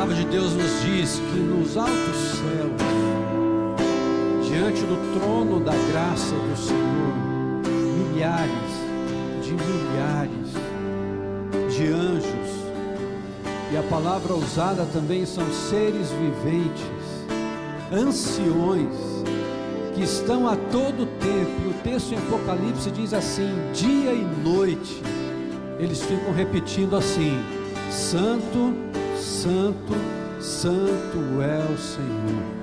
palavra de Deus nos diz que nos altos céus, diante do trono da graça do Senhor, milhares de anjos, e a palavra usada também são seres viventes, anciões, que estão a todo tempo, e o texto em Apocalipse diz assim, dia e noite, eles ficam repetindo assim: Santo, Santo, Santo é o Senhor.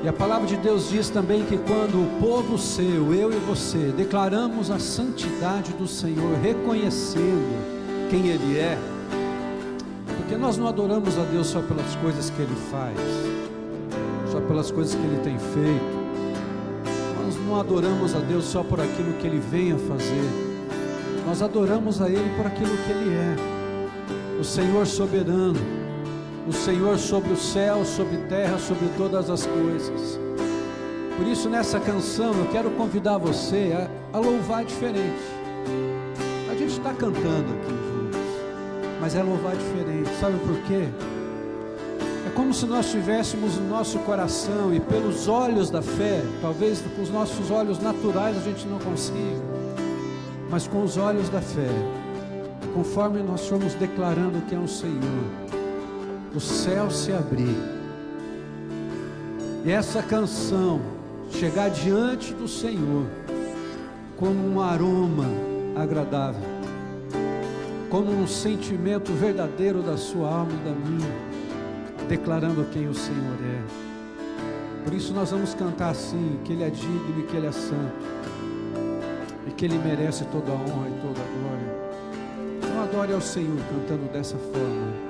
E a palavra de Deus diz também que quando o povo seu, eu e você, declaramos a santidade do Senhor, reconhecendo quem Ele é, porque nós não adoramos a Deus só pelas coisas que Ele faz, só pelas coisas que Ele tem feito, nós não adoramos a Deus só por aquilo que Ele vem a fazer, nós adoramos a Ele por aquilo que Ele é, o Senhor soberano, o Senhor sobre o céu, sobre a terra, sobre todas as coisas. Por isso nessa canção eu quero convidar você a louvar diferente. A gente está cantando aqui juntos, mas é louvar diferente, sabe por quê? É como se nós tivéssemos no nosso coração, e pelos olhos da fé, talvez com os nossos olhos naturais a gente não consiga, mas com os olhos da fé, conforme nós formos declarando que é o Senhor, o céu se abrir, e essa canção chegar diante do Senhor, como um aroma agradável, como um sentimento verdadeiro da sua alma e da minha, declarando quem o Senhor é. Por isso nós vamos cantar assim, que Ele é digno e que Ele é santo, e que Ele merece toda a honra e toda a glória. Então adore ao Senhor cantando dessa forma.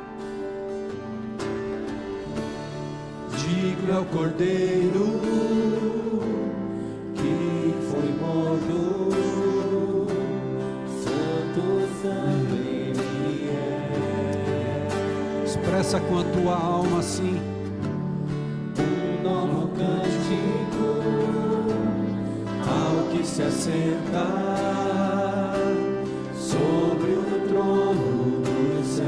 Digno é o Cordeiro que foi morto, santo, santo Ele é. Expressa com a tua alma assim: um novo cântico ao que se assenta sobre o trono do céu.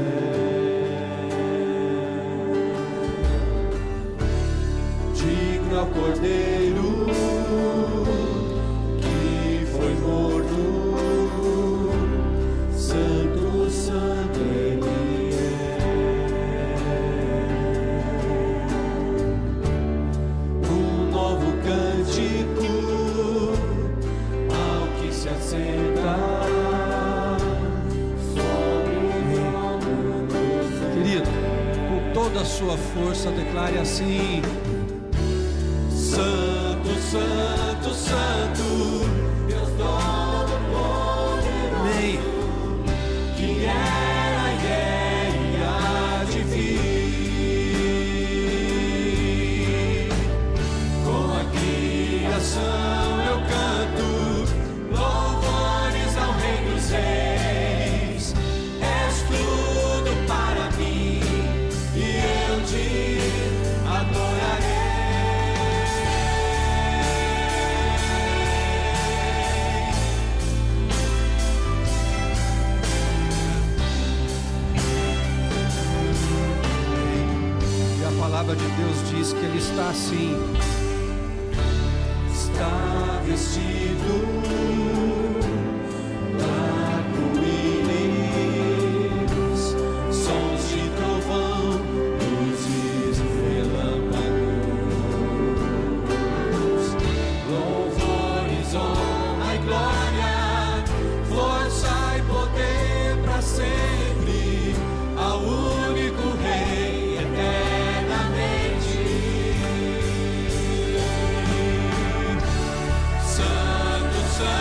Ao Cordeiro que foi morto, santo, santo Ele é. Um novo cântico ao que se assenta sobre o trono do céu. Querido, com toda a sua força declare assim: Santo, Santo, Santo, Deus Todo-Poderoso, amém, que era e é e há de vir. Com a criação eu canto louvores ao Rei dos Reis. És tudo para mim e eu te adorarei. A palavra de Deus diz que Ele está assim, está vestido arco-íris, sons de trovão, luzes relâmpagos, louvores, honra e glória, força e poder para sempre ao único Rei eterno. Santo, Santo.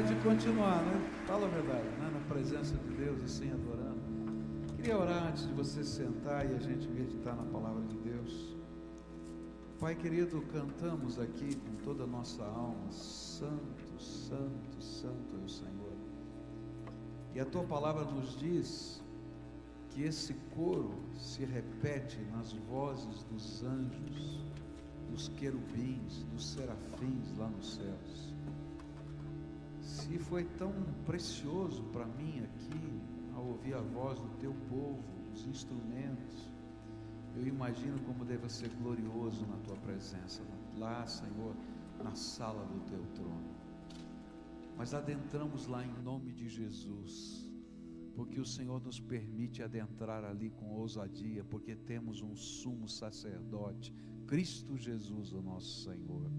De continuar, né? Fala a verdade, né? Na presença de Deus, assim, adorando. Queria orar antes de você sentar e a gente meditar na palavra de Deus. Pai querido, cantamos aqui com toda a nossa alma: Santo, Santo, Santo é o Senhor. E a tua palavra nos diz que esse coro se repete nas vozes dos anjos, dos querubins, dos serafins lá nos céus. Se foi tão precioso para mim aqui, ao ouvir a voz do teu povo, os instrumentos, eu imagino como deve ser glorioso na tua presença, lá, Senhor, na sala do teu trono. Mas adentramos lá em nome de Jesus, porque o Senhor nos permite adentrar ali com ousadia, porque temos um sumo sacerdote, Cristo Jesus, o nosso Senhor.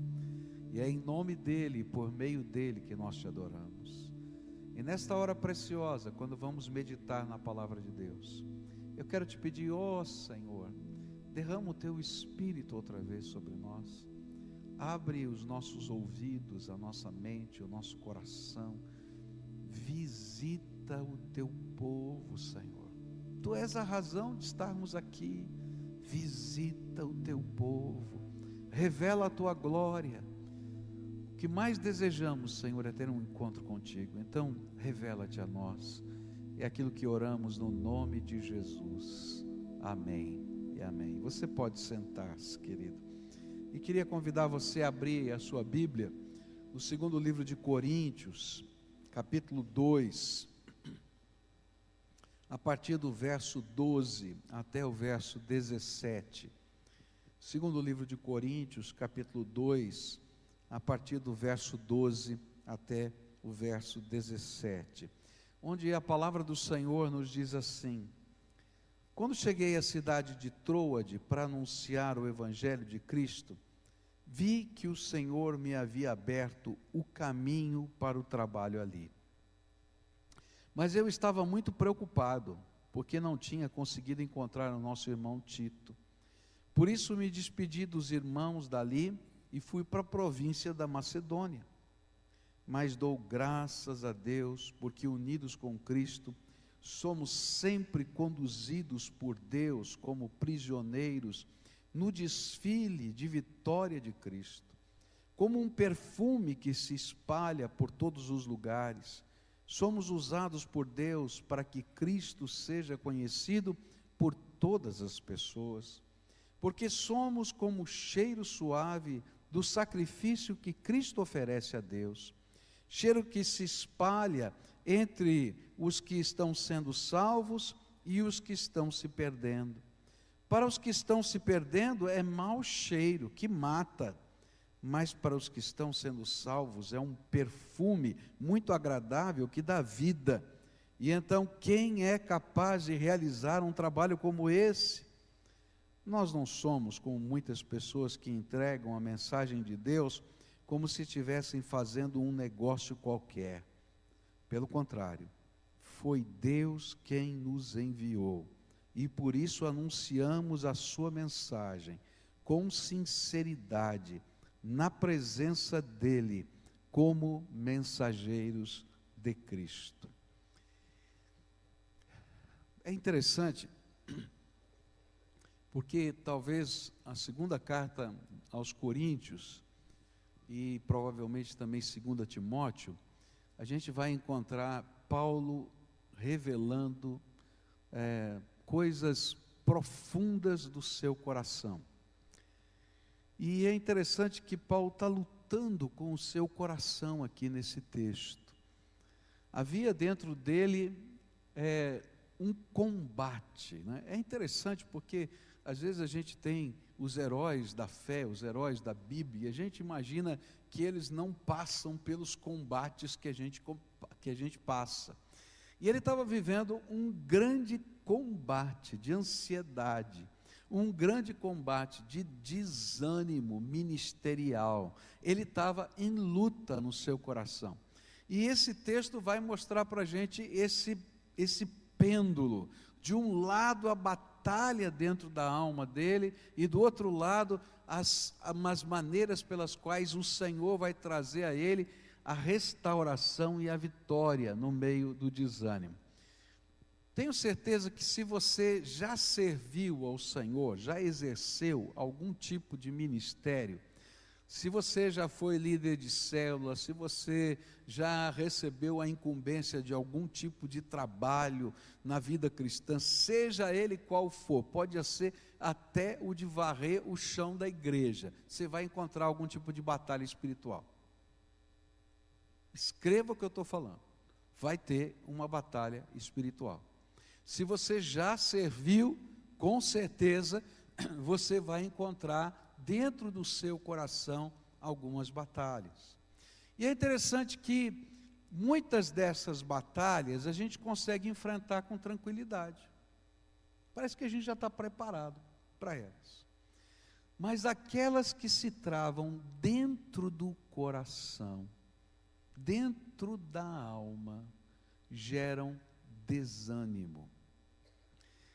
E é em nome dEle, por meio dEle, que nós te adoramos. E nesta hora preciosa, quando vamos meditar na palavra de Deus, eu quero te pedir, ó Senhor, derrama o teu Espírito outra vez sobre nós. Abre os nossos ouvidos, a nossa mente, o nosso coração. Visita o teu povo, Senhor. Tu és a razão de estarmos aqui. Visita o teu povo. Revela a tua glória. O que mais desejamos, Senhor, é ter um encontro contigo. Então, revela-te a nós. É aquilo que oramos no nome de Jesus. Amém e amém. Você pode sentar-se, querido. E queria convidar você a abrir a sua Bíblia no segundo livro de Coríntios, capítulo 2, a partir do verso 12 até o verso 17. Segundo livro de Coríntios, capítulo 2, a partir do verso 12 até o verso 17, onde a palavra do Senhor nos diz assim: quando cheguei à cidade de Troade para anunciar o Evangelho de Cristo, vi que o Senhor me havia aberto o caminho para o trabalho ali. Mas eu estava muito preocupado, porque não tinha conseguido encontrar o nosso irmão Tito. Por isso me despedi dos irmãos dali e fui para a província da Macedônia. Mas dou graças a Deus, porque unidos com Cristo, somos sempre conduzidos por Deus como prisioneiros no desfile de vitória de Cristo. Como um perfume que se espalha por todos os lugares, somos usados por Deus para que Cristo seja conhecido por todas as pessoas. Porque somos como o cheiro suave do sacrifício que Cristo oferece a Deus. Cheiro que se espalha entre os que estão sendo salvos e os que estão se perdendo. Para os que estão se perdendo é mau cheiro, que mata. Mas para os que estão sendo salvos é um perfume muito agradável que dá vida. E então quem é capaz de realizar um trabalho como esse? Nós não somos como muitas pessoas que entregam a mensagem de Deus como se estivessem fazendo um negócio qualquer. Pelo contrário, foi Deus quem nos enviou. E por isso anunciamos a sua mensagem com sinceridade, na presença dEle, como mensageiros de Cristo. É interessante, porque talvez a segunda carta aos Coríntios, e provavelmente também 2 Timóteo, a gente vai encontrar Paulo revelando coisas profundas do seu coração. E é interessante que Paulo está lutando lutando com o seu coração aqui nesse texto. Havia dentro dele um combate, né? É interessante porque às vezes a gente tem os heróis da fé, os heróis da Bíblia, e a gente imagina que eles não passam pelos combates que a gente passa. E ele estava vivendo um grande combate de ansiedade, um grande combate de desânimo ministerial. Ele estava em luta no seu coração. E esse texto vai mostrar para a gente esse pêndulo. De um lado a batalha dentro da alma dele, e do outro lado as maneiras pelas quais o Senhor vai trazer a ele a restauração e a vitória no meio do desânimo. Tenho certeza que se você já serviu ao Senhor, já exerceu algum tipo de ministério, se você já foi líder de célula, se você já recebeu a incumbência de algum tipo de trabalho na vida cristã, seja ele qual for, pode ser até o de varrer o chão da igreja, você vai encontrar algum tipo de batalha espiritual. Escreva o que eu estou falando, vai ter uma batalha espiritual. Se você já serviu, com certeza você vai encontrar dentro do seu coração algumas batalhas. E é interessante que muitas dessas batalhas a gente consegue enfrentar com tranquilidade. Parece que a gente já está preparado para elas. Mas aquelas que se travam dentro do coração, dentro da alma, geram desânimo.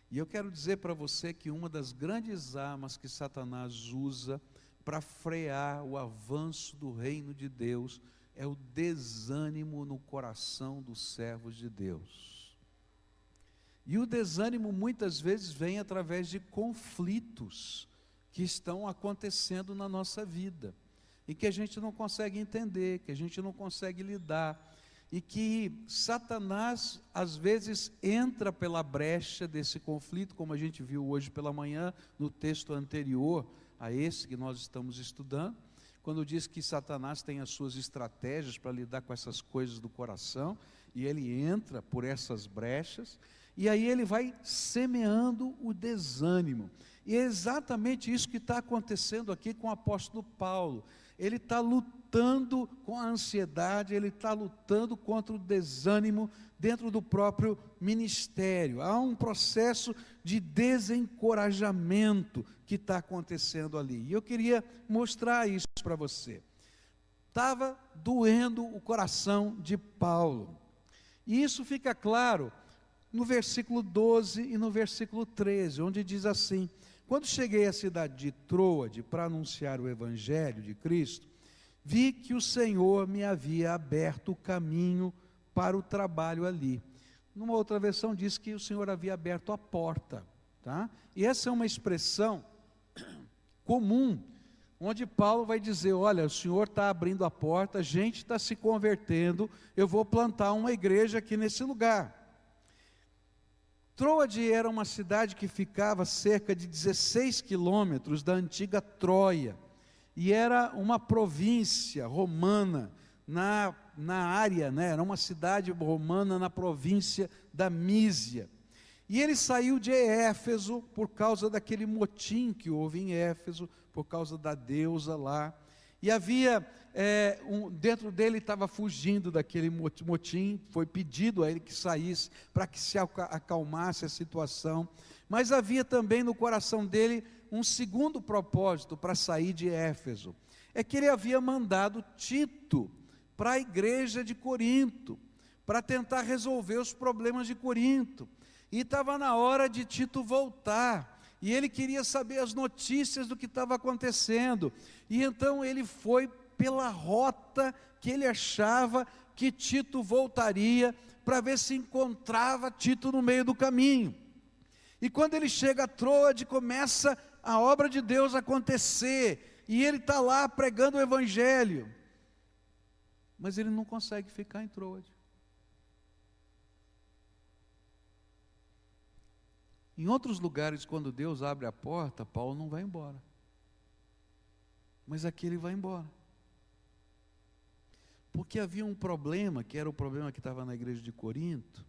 E eu quero dizer para você que uma das grandes armas que Satanás usa para frear o avanço do reino de Deus é o desânimo no coração dos servos de Deus. E o desânimo muitas vezes vem através de conflitos que estão acontecendo na nossa vida e que a gente não consegue entender, que a gente não consegue lidar. E que Satanás às vezes entra pela brecha desse conflito, como a gente viu hoje pela manhã no texto anterior a esse que nós estamos estudando, quando diz que Satanás tem as suas estratégias para lidar com essas coisas do coração, e ele entra por essas brechas, e aí ele vai semeando o desânimo. E é exatamente isso que está acontecendo aqui com o apóstolo Paulo. Ele está lutando com a ansiedade, ele está lutando contra o desânimo dentro do próprio ministério. Há um processo de desencorajamento que está acontecendo ali. E eu queria mostrar isso para você. Estava doendo o coração de Paulo. E isso fica claro no versículo 12 e no versículo 13, onde diz assim: quando cheguei à cidade de Troade para anunciar o evangelho de Cristo, vi que o Senhor me havia aberto o caminho para o trabalho ali. Numa outra versão diz que o Senhor havia aberto a porta, tá? E essa é uma expressão comum, onde Paulo vai dizer: olha, o Senhor está abrindo a porta, a gente está se convertendo, eu vou plantar uma igreja aqui nesse lugar. Troade era uma cidade que ficava a cerca de 16 quilômetros da antiga Troia, e era uma província romana na área, né? Era uma cidade romana na província da Mísia. E ele saiu de Éfeso por causa daquele motim que houve em Éfeso, por causa da deusa lá. E havia, dentro dele estava fugindo daquele motim, foi pedido a ele que saísse para que se acalmasse a situação. Mas havia também no coração dele um segundo propósito para sair de Éfeso. É que ele havia mandado Tito para a igreja de Corinto, para tentar resolver os problemas de Corinto. E estava na hora de Tito voltar, e ele queria saber as notícias do que estava acontecendo, e então ele foi pela rota que ele achava que Tito voltaria, para ver se encontrava Tito no meio do caminho. E quando ele chega a Troade, começa a obra de Deus acontecer, e ele está lá pregando o evangelho, mas ele não consegue ficar em Troade. Em outros lugares, quando Deus abre a porta, Paulo não vai embora. Mas aqui ele vai embora. Porque havia um problema, que era o problema que estava na igreja de Corinto,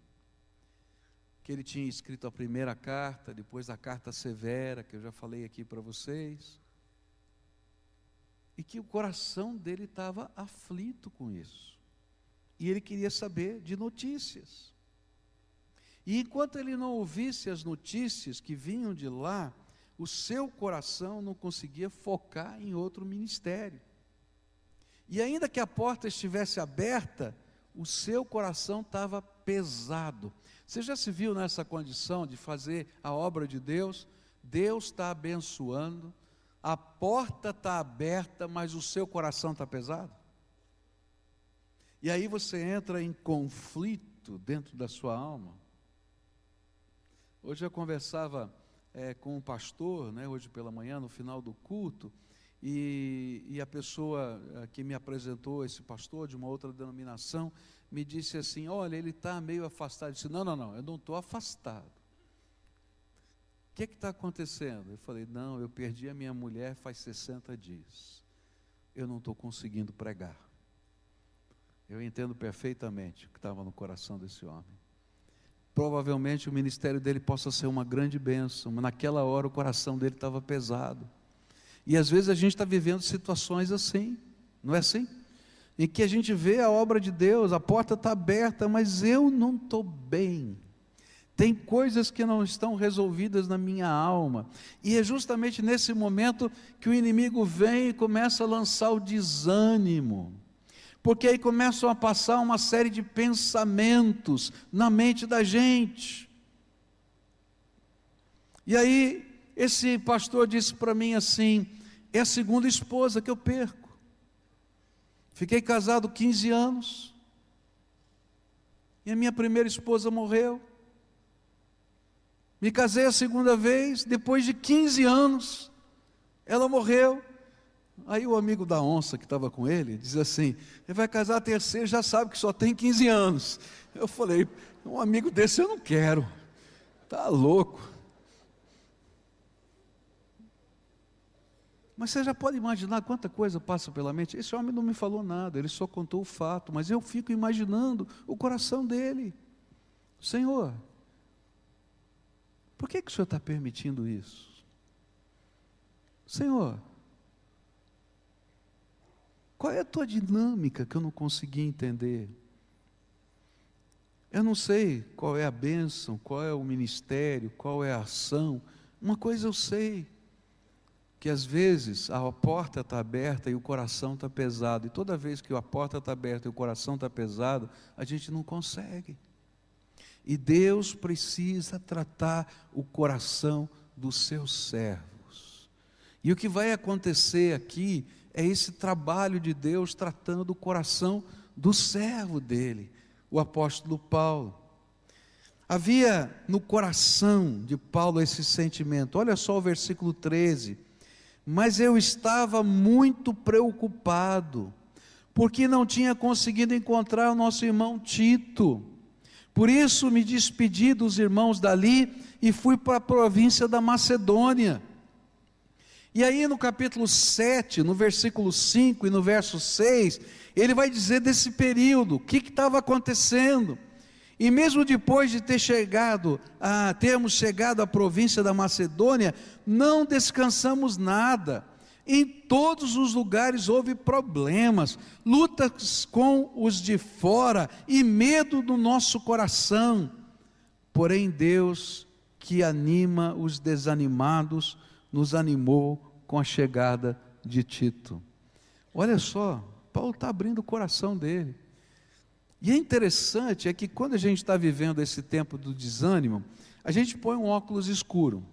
que ele tinha escrito a primeira carta, depois a carta severa, que eu já falei aqui para vocês, e que o coração dele estava aflito com isso, e ele queria saber de notícias, e enquanto ele não ouvisse as notícias que vinham de lá, o seu coração não conseguia focar em outro ministério. E ainda que a porta estivesse aberta, o seu coração estava pesado. Você já se viu nessa condição de fazer a obra de Deus? Deus está abençoando, a porta está aberta, mas o seu coração está pesado? E aí você entra em conflito dentro da sua alma. Hoje eu conversava com um pastor, hoje pela manhã, no final do culto, e a pessoa que me apresentou, esse pastor de uma outra denominação, me disse assim: olha, ele está meio afastado. Eu disse: não, eu não estou afastado. O que está acontecendo? Eu falei: não, eu perdi a minha mulher faz 60 dias, eu não estou conseguindo pregar. Eu entendo perfeitamente o que estava no coração desse homem. Provavelmente o ministério dele possa ser uma grande bênção, mas naquela hora o coração dele estava pesado. E às vezes a gente está vivendo situações assim, não é assim? Em que a gente vê a obra de Deus, a porta está aberta, mas eu não estou bem. Tem coisas que não estão resolvidas na minha alma. E é justamente nesse momento que o inimigo vem e começa a lançar o desânimo. Porque aí começam a passar uma série de pensamentos na mente da gente. E aí esse pastor disse para mim assim: é a segunda esposa que eu perco. Fiquei casado 15 anos, e a minha primeira esposa morreu. Me casei a segunda vez, depois de 15 anos, ela morreu. Aí o amigo da onça que estava com ele, diz assim: ele vai casar a terceira, já sabe que só tem 15 anos. Eu falei: um amigo desse eu não quero, está louco. Mas você já pode imaginar quanta coisa passa pela mente. Esse homem não me falou nada, ele só contou o fato, mas eu fico imaginando o coração dele. Senhor, por que o Senhor está permitindo isso? Senhor, qual é a tua dinâmica que eu não consegui entender? Eu não sei qual é a bênção, qual é o ministério, qual é a ação. Uma coisa eu sei, que às vezes a porta está aberta e o coração está pesado, e toda vez que a porta está aberta e o coração está pesado, a gente não consegue. E Deus precisa tratar o coração dos seus servos. E o que vai acontecer aqui é esse trabalho de Deus tratando o coração do servo dele, o apóstolo Paulo. Havia no coração de Paulo esse sentimento. Olha só o versículo 13. Mas eu estava muito preocupado, porque não tinha conseguido encontrar o nosso irmão Tito. Por isso me despedi dos irmãos dali e fui para a província da Macedônia. E aí no capítulo 7, no versículo 5 e no verso 6, ele vai dizer desse período, o que estava acontecendo. E mesmo depois de termos chegado à província da Macedônia, não descansamos nada. Em todos os lugares houve problemas, lutas com os de fora e medo no nosso coração. Porém Deus, que anima os desanimados, nos animou com a chegada de Tito. Olha só, Paulo está abrindo o coração dele. E é interessante, é que quando a gente está vivendo esse tempo do desânimo, a gente põe um óculos escuro,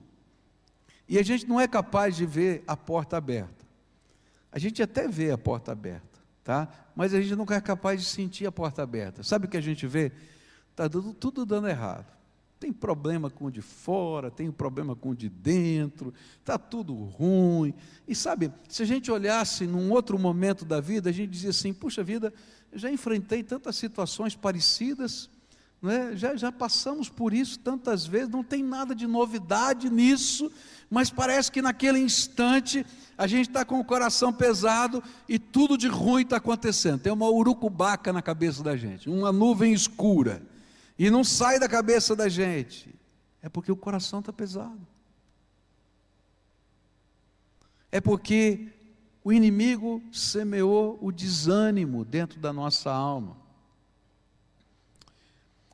e a gente não é capaz de ver a porta aberta. A gente até vê a porta aberta, tá? Mas a gente não é capaz de sentir a porta aberta. Sabe o que a gente vê? Está tudo dando errado. Tem problema com o de fora, tem problema com o de dentro, está tudo ruim. E sabe, se a gente olhasse num outro momento da vida, a gente dizia assim: puxa vida, eu já enfrentei tantas situações parecidas, não é? Já passamos por isso tantas vezes, não tem nada de novidade nisso, mas parece que naquele instante a gente está com o coração pesado e tudo de ruim está acontecendo. Tem uma urucubaca na cabeça da gente, uma nuvem escura, e não sai da cabeça da gente. É porque o coração está pesado. É porque o inimigo semeou o desânimo dentro da nossa alma.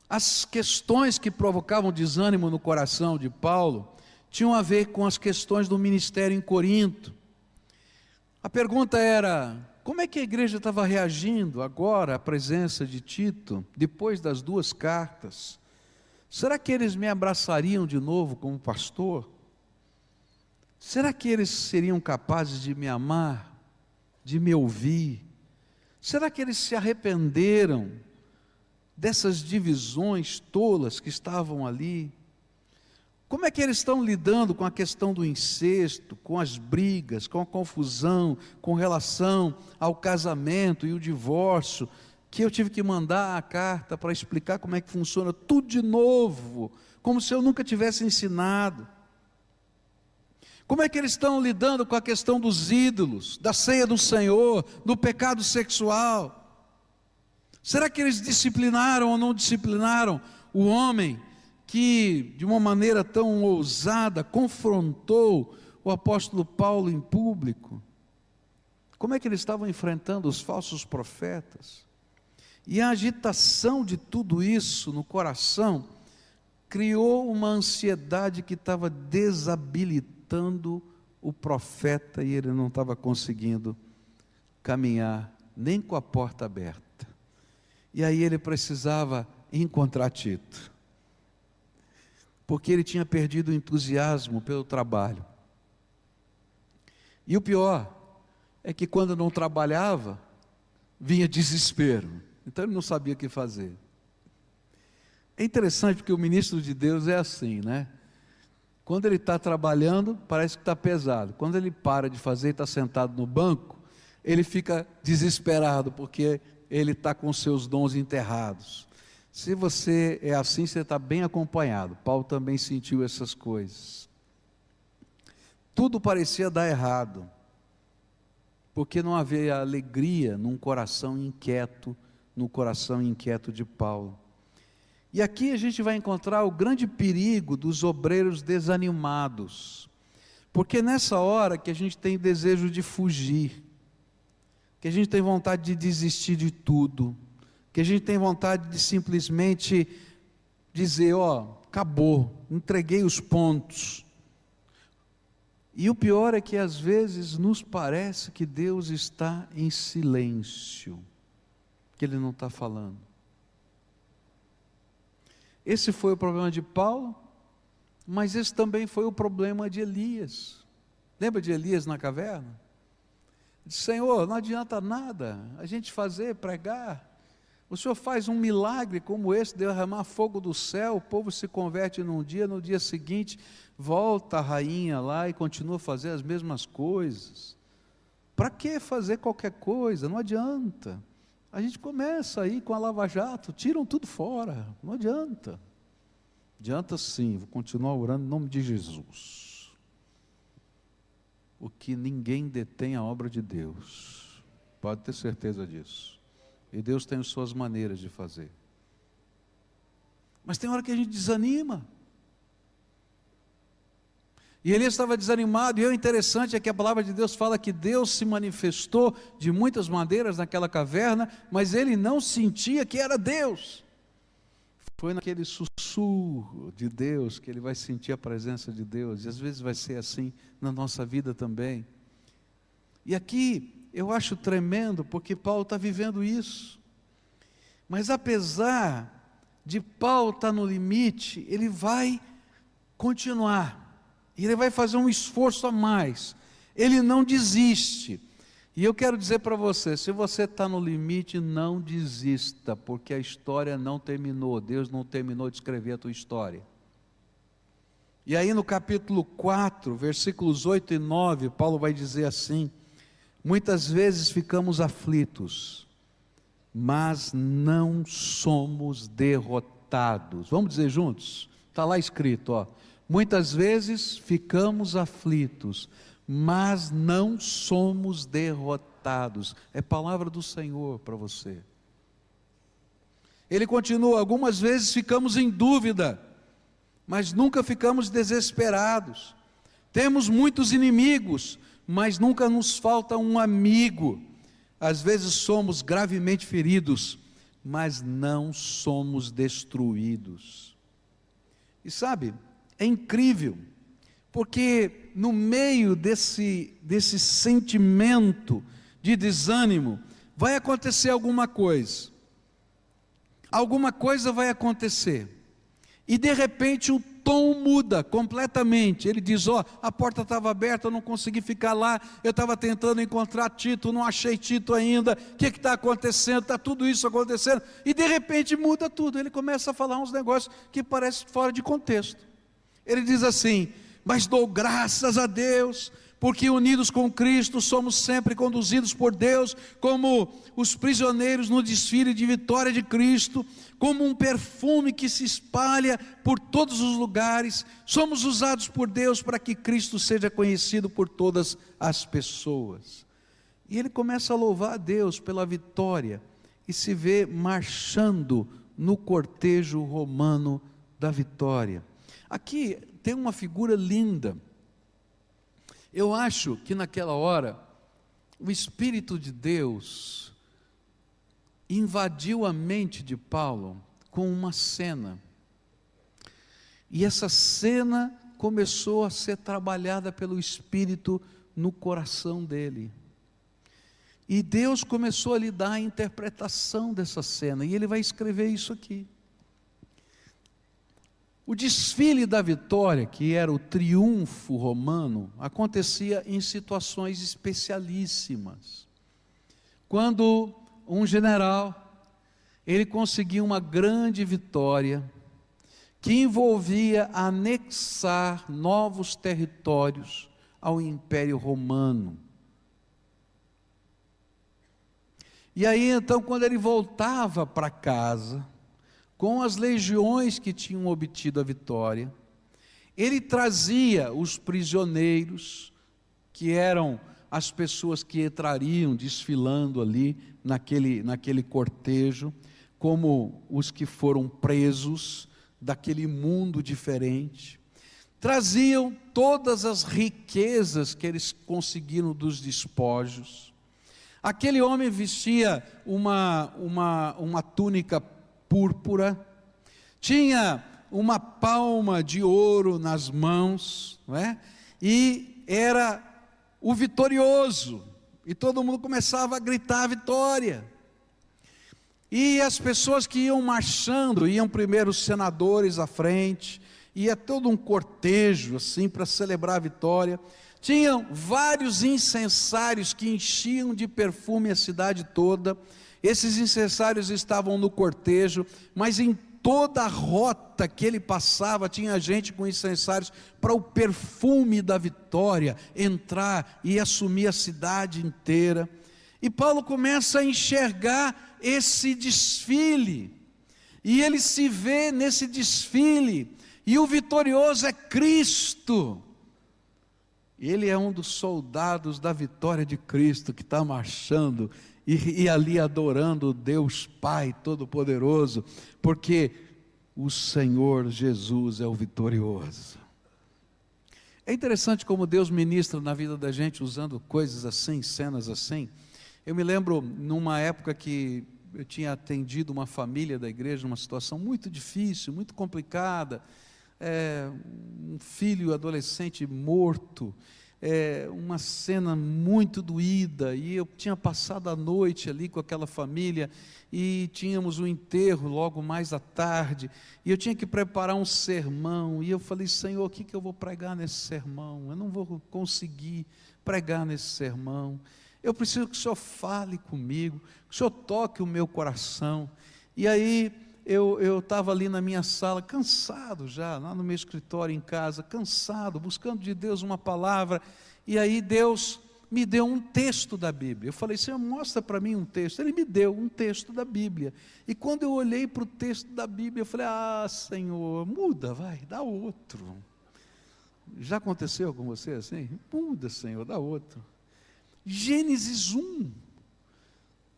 As questões que provocavam desânimo no coração de Paulo tinham a ver com as questões do ministério em Corinto. A pergunta era: como é que a igreja estava reagindo agora à presença de Tito, depois das 2 cartas? Será que eles me abraçariam de novo como pastor? Será que eles seriam capazes de me amar, de me ouvir? Será que eles se arrependeram dessas divisões tolas que estavam ali? Como é que eles estão lidando com a questão do incesto, com as brigas, com a confusão, com relação ao casamento e o divórcio, que eu tive que mandar a carta para explicar como é que funciona tudo de novo, como se eu nunca tivesse ensinado? Como é que eles estão lidando com a questão dos ídolos, da ceia do Senhor, do pecado sexual? Será que eles disciplinaram ou não disciplinaram o homem que, de uma maneira tão ousada, confrontou o apóstolo Paulo em público? Como é que eles estavam enfrentando os falsos profetas? E a agitação de tudo isso no coração criou uma ansiedade que estava desabilitando o profeta, e ele não estava conseguindo caminhar nem com a porta aberta. E aí ele precisava encontrar Tito, porque ele tinha perdido o entusiasmo pelo trabalho. E o pior é que quando não trabalhava, vinha desespero. Então ele não sabia o que fazer. É interessante porque o ministro de Deus é assim, né? Quando ele está trabalhando, parece que está pesado. Quando ele para de fazer e está sentado no banco, ele fica desesperado, porque ele está com seus dons enterrados. Se você é assim, você está bem acompanhado. Paulo também sentiu essas coisas. Tudo parecia dar errado, porque não havia alegria num coração inquieto, no coração inquieto de Paulo. E aqui a gente vai encontrar o grande perigo dos obreiros desanimados, porque nessa hora que a gente tem desejo de fugir, que a gente tem vontade de desistir de tudo, que a gente tem vontade de simplesmente dizer: ó, acabou, entreguei os pontos. E o pior é que às vezes nos parece que Deus está em silêncio, que Ele não está falando. Esse foi o problema de Paulo, mas esse também foi o problema de Elias. Lembra de Elias na caverna? Ele disse: Senhor, não adianta nada a gente pregar. O Senhor faz um milagre como esse, derramar fogo do céu, o povo se converte num dia, no dia seguinte volta a rainha lá e continua a fazer as mesmas coisas. Para que fazer qualquer coisa? Não adianta. A gente começa aí com a Lava Jato, tiram tudo fora, não adianta. Adianta sim, vou continuar orando em nome de Jesus. Porque ninguém detém a obra de Deus, pode ter certeza disso. E Deus tem as suas maneiras de fazer. Mas tem hora que a gente desanima. E Elias estava desanimado, e o interessante é que a palavra de Deus fala que Deus se manifestou de muitas maneiras naquela caverna, mas ele não sentia que era Deus. Foi naquele sussurro de Deus que ele vai sentir a presença de Deus, e às vezes vai ser assim na nossa vida também. E aqui eu acho tremendo, porque Paulo está vivendo isso. Mas apesar de Paulo estar no limite, ele vai continuar. E ele vai fazer um esforço a mais. Ele não desiste. E eu quero dizer para você, se você está no limite, não desista, porque a história não terminou. Deus não terminou de escrever a tua história. E aí no capítulo 4, versículos 8 e 9, Paulo vai dizer assim: muitas vezes ficamos aflitos, mas não somos derrotados. derrotados. Vamos dizer juntos? Está lá escrito, ó. Muitas vezes ficamos aflitos, mas não somos derrotados. É palavra do Senhor para você. Ele continua, algumas vezes ficamos em dúvida, mas nunca ficamos desesperados. Temos muitos inimigos, mas nunca nos falta um amigo. Às vezes somos gravemente feridos, mas não somos destruídos. E sabe, é incrível, porque no meio desse sentimento de desânimo, vai acontecer alguma coisa. Alguma coisa vai acontecer. E de repente o tom muda completamente. Ele diz, ó, a porta estava aberta, eu não consegui ficar lá, eu estava tentando encontrar Tito, não achei Tito ainda, o que está acontecendo? Está tudo isso acontecendo, e de repente muda tudo. Ele começa a falar uns negócios que parecem fora de contexto. Ele diz assim, mas dou graças a Deus, porque unidos com Cristo somos sempre conduzidos por Deus, como os prisioneiros no desfile de vitória de Cristo, como um perfume que se espalha por todos os lugares, somos usados por Deus para que Cristo seja conhecido por todas as pessoas. E ele começa a louvar a Deus pela vitória, e se vê marchando no cortejo romano da vitória. Aqui tem uma figura linda. Eu acho que naquela hora, o Espírito de Deus invadiu a mente de Paulo com uma cena. E essa cena começou a ser trabalhada pelo Espírito no coração dele. E Deus começou a lhe dar a interpretação dessa cena, e ele vai escrever isso aqui. O desfile da vitória, que era o triunfo romano, acontecia em situações especialíssimas. Quando um general, ele conseguia uma grande vitória, que envolvia anexar novos territórios ao Império Romano. E aí então, quando ele voltava para casa, com as legiões que tinham obtido a vitória, ele trazia os prisioneiros, que eram as pessoas que entrariam desfilando ali naquele cortejo, como os que foram presos daquele mundo diferente, traziam todas as riquezas que eles conseguiram dos despojos. Aquele homem vestia uma túnica púrpura, tinha uma palma de ouro nas mãos, não é? E era o vitorioso, e todo mundo começava a gritar vitória. E as pessoas que iam marchando, iam primeiro os senadores à frente, ia todo um cortejo assim para celebrar a vitória. Tinham vários incensários que enchiam de perfume a cidade toda. Esses incensários estavam no cortejo, mas em toda a rota que ele passava, tinha gente com incensários para o perfume da vitória entrar e assumir a cidade inteira. E Paulo começa a enxergar esse desfile, e ele se vê nesse desfile, e o vitorioso é Cristo. Ele é um dos soldados da vitória de Cristo, que está marchando e ali adorando o Deus Pai Todo-Poderoso, porque o Senhor Jesus é o vitorioso. É interessante como Deus ministra na vida da gente usando coisas assim, cenas assim. Eu me lembro numa época que eu tinha atendido uma família da igreja numa situação muito difícil, muito complicada, um filho adolescente morto, uma cena muito doída, e eu tinha passado a noite ali com aquela família, e tínhamos um enterro logo mais à tarde, e eu tinha que preparar um sermão, e eu falei, Senhor, o que eu vou pregar nesse sermão? Eu não vou conseguir pregar nesse sermão, eu preciso que o Senhor fale comigo, que o Senhor toque o meu coração. E aí eu estava ali na minha sala, cansado já, lá no meu escritório em casa, cansado, buscando de Deus uma palavra, e aí Deus me deu um texto da Bíblia. Eu falei, Senhor, mostra para mim um texto. Ele me deu um texto da Bíblia. E quando eu olhei para o texto da Bíblia, eu falei, Senhor, muda, vai, dá outro. Já aconteceu com você assim? Muda, Senhor, dá outro. Gênesis 1.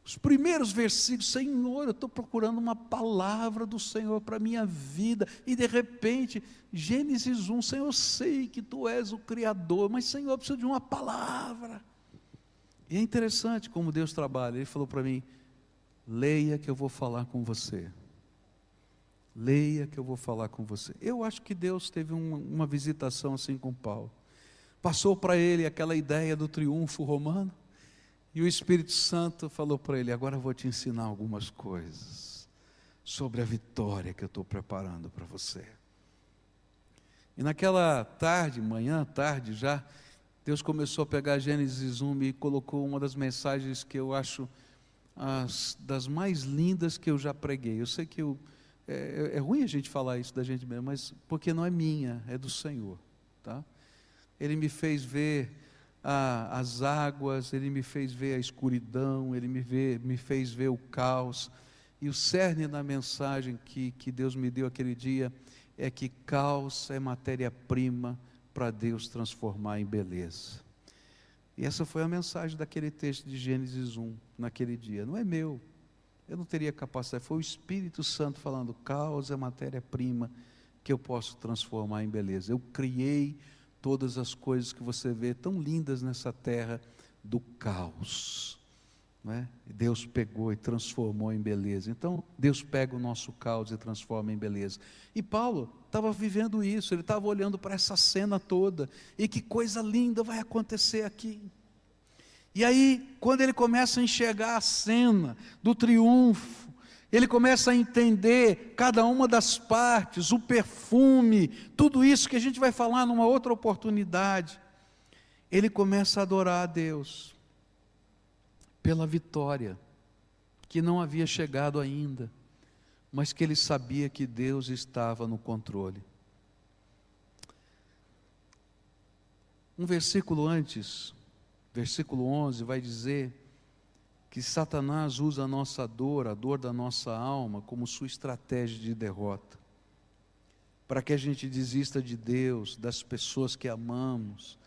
Os primeiros versículos, Senhor, eu estou procurando uma palavra do Senhor para a minha vida, e de repente, Gênesis 1, Senhor, eu sei que Tu és o Criador, mas Senhor, eu preciso de uma palavra. E é interessante como Deus trabalha. Ele falou para mim, leia que eu vou falar com você. Leia que eu vou falar com você. Eu acho que Deus teve uma visitação assim com Paulo. Passou para ele aquela ideia do triunfo romano, e o Espírito Santo falou para ele, agora eu vou te ensinar algumas coisas sobre a vitória que eu estou preparando para você. E naquela tarde, manhã, tarde já, Deus começou a pegar Gênesis 1 e colocou uma das mensagens que eu acho das mais lindas que eu já preguei. Eu sei que é ruim a gente falar isso da gente mesmo, mas porque não é minha, é do Senhor, tá? Ele me fez ver as águas, Ele me fez ver a escuridão, Ele me fez ver o caos, e o cerne da mensagem que Deus me deu aquele dia, é que caos é matéria-prima para Deus transformar em beleza. E essa foi a mensagem daquele texto de Gênesis 1, naquele dia. Não é meu, eu não teria capacidade, foi o Espírito Santo falando, caos é matéria-prima que eu posso transformar em beleza. Eu criei todas as coisas que você vê tão lindas nessa terra do caos, não é? Deus pegou e transformou em beleza. Então Deus pega o nosso caos e transforma em beleza. E Paulo estava vivendo isso, ele estava olhando para essa cena toda, e que coisa linda vai acontecer aqui. E aí, quando ele começa a enxergar a cena do triunfo, ele começa a entender cada uma das partes, o perfume, tudo isso que a gente vai falar numa outra oportunidade. Ele começa a adorar a Deus pela vitória, que não havia chegado ainda, mas que ele sabia que Deus estava no controle. Um versículo antes, versículo 11, vai dizer que Satanás usa a nossa dor, a dor da nossa alma, como sua estratégia de derrota, para que a gente desista de Deus, das pessoas que amamos,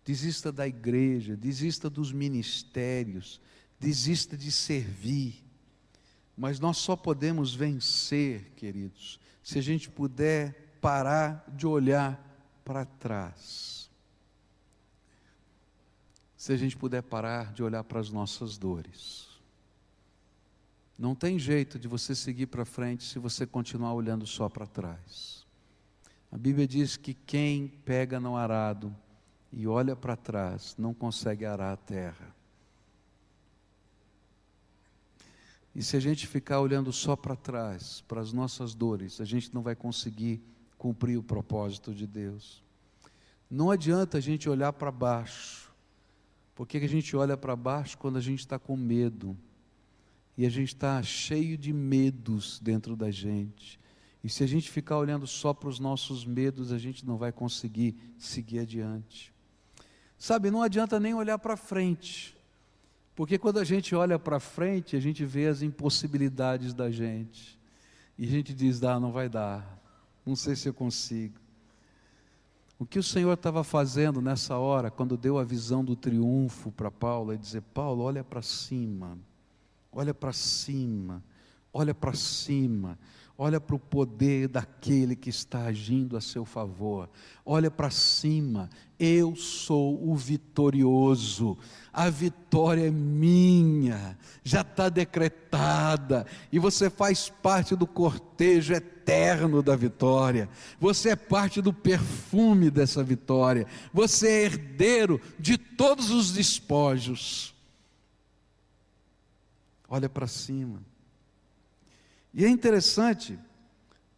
desista da igreja, desista dos ministérios, desista de servir. Mas nós só podemos vencer, queridos, se a gente puder parar de olhar para trás. Se a gente puder parar de olhar para as nossas dores. Não tem jeito de você seguir para frente se você continuar olhando só para trás. A Bíblia diz que quem pega no arado e olha para trás, não consegue arar a terra. E se a gente ficar olhando só para trás, para as nossas dores, a gente não vai conseguir cumprir o propósito de Deus. Não adianta a gente olhar para baixo. Por que a gente olha para baixo quando a gente está com medo? E a gente está cheio de medos dentro da gente. E se a gente ficar olhando só para os nossos medos, a gente não vai conseguir seguir adiante. Sabe, não adianta nem olhar para frente. Porque quando a gente olha para frente, a gente vê as impossibilidades da gente. E a gente diz, não vai dar. Não sei se eu consigo. O que o Senhor estava fazendo nessa hora, quando deu a visão do triunfo para Paulo, é dizer, Paulo, olha para cima, olha para cima, olha para cima, olha para o poder daquele que está agindo a seu favor, olha para cima, eu sou o vitorioso, a vitória é minha, já está decretada, e você faz parte do cortejo eterno da vitória, você é parte do perfume dessa vitória, você é herdeiro de todos os despojos. Olha para cima. E é interessante,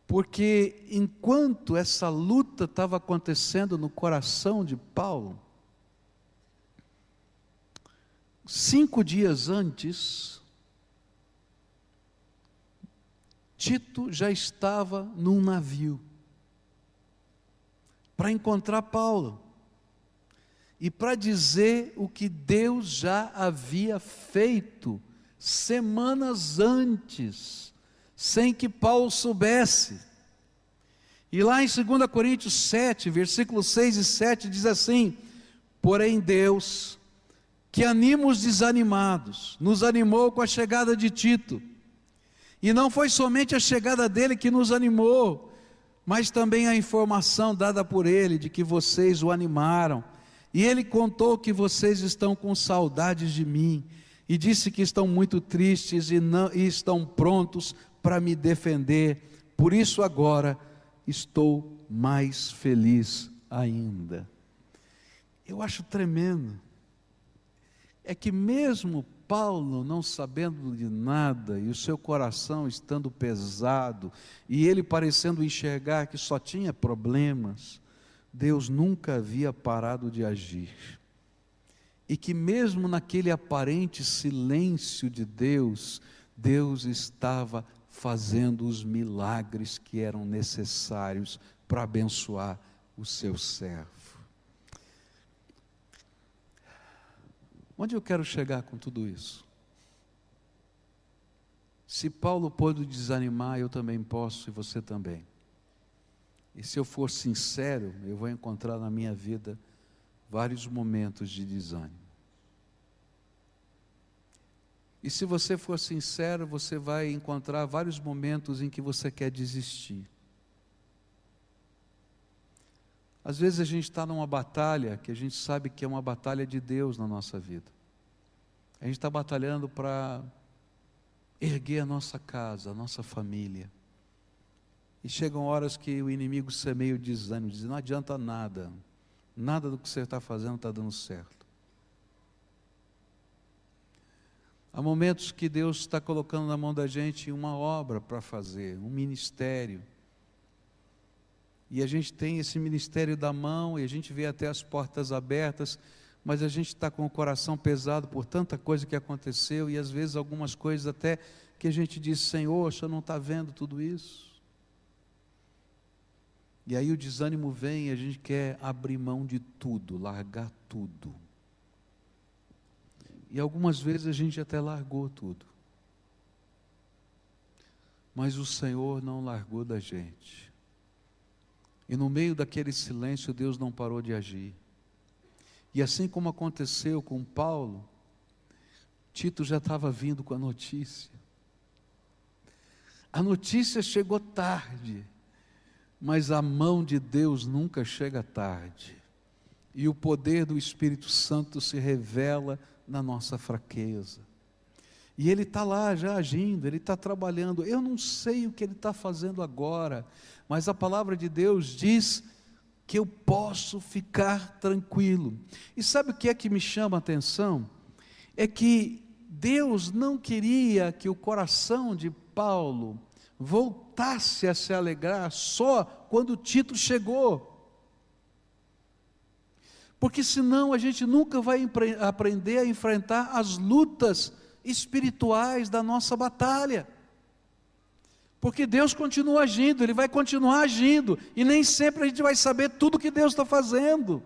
porque enquanto essa luta estava acontecendo no coração de Paulo, 5 dias antes, Tito já estava num navio para encontrar Paulo. e para dizer o que Deus já havia feito semanas antes, sem que Paulo soubesse. E lá em 2 Coríntios 7, versículos 6 e 7 diz assim: porém Deus, que anima os desanimados, nos animou com a chegada de Tito. E não foi somente a chegada dele que nos animou, mas também a informação dada por ele de que vocês o animaram. E ele contou que vocês estão com saudades de mim, e disse que estão muito tristes e estão prontos para me defender. Por isso agora estou mais feliz ainda. Eu acho tremendo, é que mesmo Paulo não sabendo de nada, e o seu coração estando pesado, e ele parecendo enxergar que só tinha problemas, Deus nunca havia parado de agir, e que mesmo naquele aparente silêncio de Deus, Deus estava fazendo os milagres que eram necessários para abençoar o seu servo. Onde eu quero chegar com tudo isso? Se Paulo pôde desanimar, eu também posso, e você também. E se eu for sincero, eu vou encontrar na minha vida vários momentos de desânimo. E se você for sincero, você vai encontrar vários momentos em que você quer desistir. Às vezes a gente está numa batalha que a gente sabe que é uma batalha de Deus na nossa vida. A gente está batalhando para erguer a nossa casa, a nossa família. E chegam horas que o inimigo semeia o desânimo, diz: não adianta nada, nada do que você está fazendo está dando certo. Há momentos que Deus está colocando na mão da gente uma obra para fazer, um ministério. E a gente tem esse ministério da mão, e a gente vê até as portas abertas, mas a gente está com o coração pesado por tanta coisa que aconteceu, e às vezes algumas coisas até que a gente diz: Senhor, o Senhor não está vendo tudo isso? E aí o desânimo vem e a gente quer abrir mão de tudo, largar tudo. E algumas vezes a gente até largou tudo. Mas o Senhor não largou da gente. E no meio daquele silêncio, Deus não parou de agir. E assim como aconteceu com Paulo, Tito já estava vindo com a notícia. A notícia chegou tarde, mas a mão de Deus nunca chega tarde. E o poder do Espírito Santo se revela na nossa fraqueza. E Ele está lá já agindo, Ele está trabalhando. Eu não sei o que Ele está fazendo agora, mas a palavra de Deus diz que eu posso ficar tranquilo. E sabe o que é que me chama a atenção? É que Deus não queria que o coração de Paulo voltasse a se alegrar só quando Tito chegou. Porque senão a gente nunca vai aprender a enfrentar as lutas espirituais da nossa batalha. Porque Deus continua agindo, Ele vai continuar agindo, e nem sempre a gente vai saber tudo que Deus está fazendo.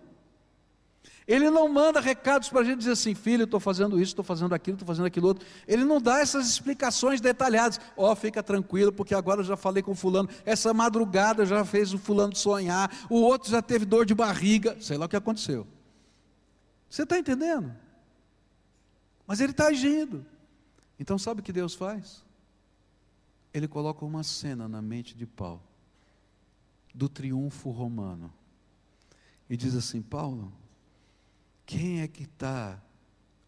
Ele não manda recados para a gente dizer assim: filho, estou fazendo isso, estou fazendo aquilo outro. Ele não dá essas explicações detalhadas. Fica tranquilo, porque agora eu já falei com fulano, essa madrugada já fez o fulano sonhar, o outro já teve dor de barriga, sei lá o que aconteceu. Você está entendendo? Mas Ele está agindo. Então sabe o que Deus faz? Ele coloca uma cena na mente de Paulo, do triunfo romano, e diz assim: Paulo, quem é que está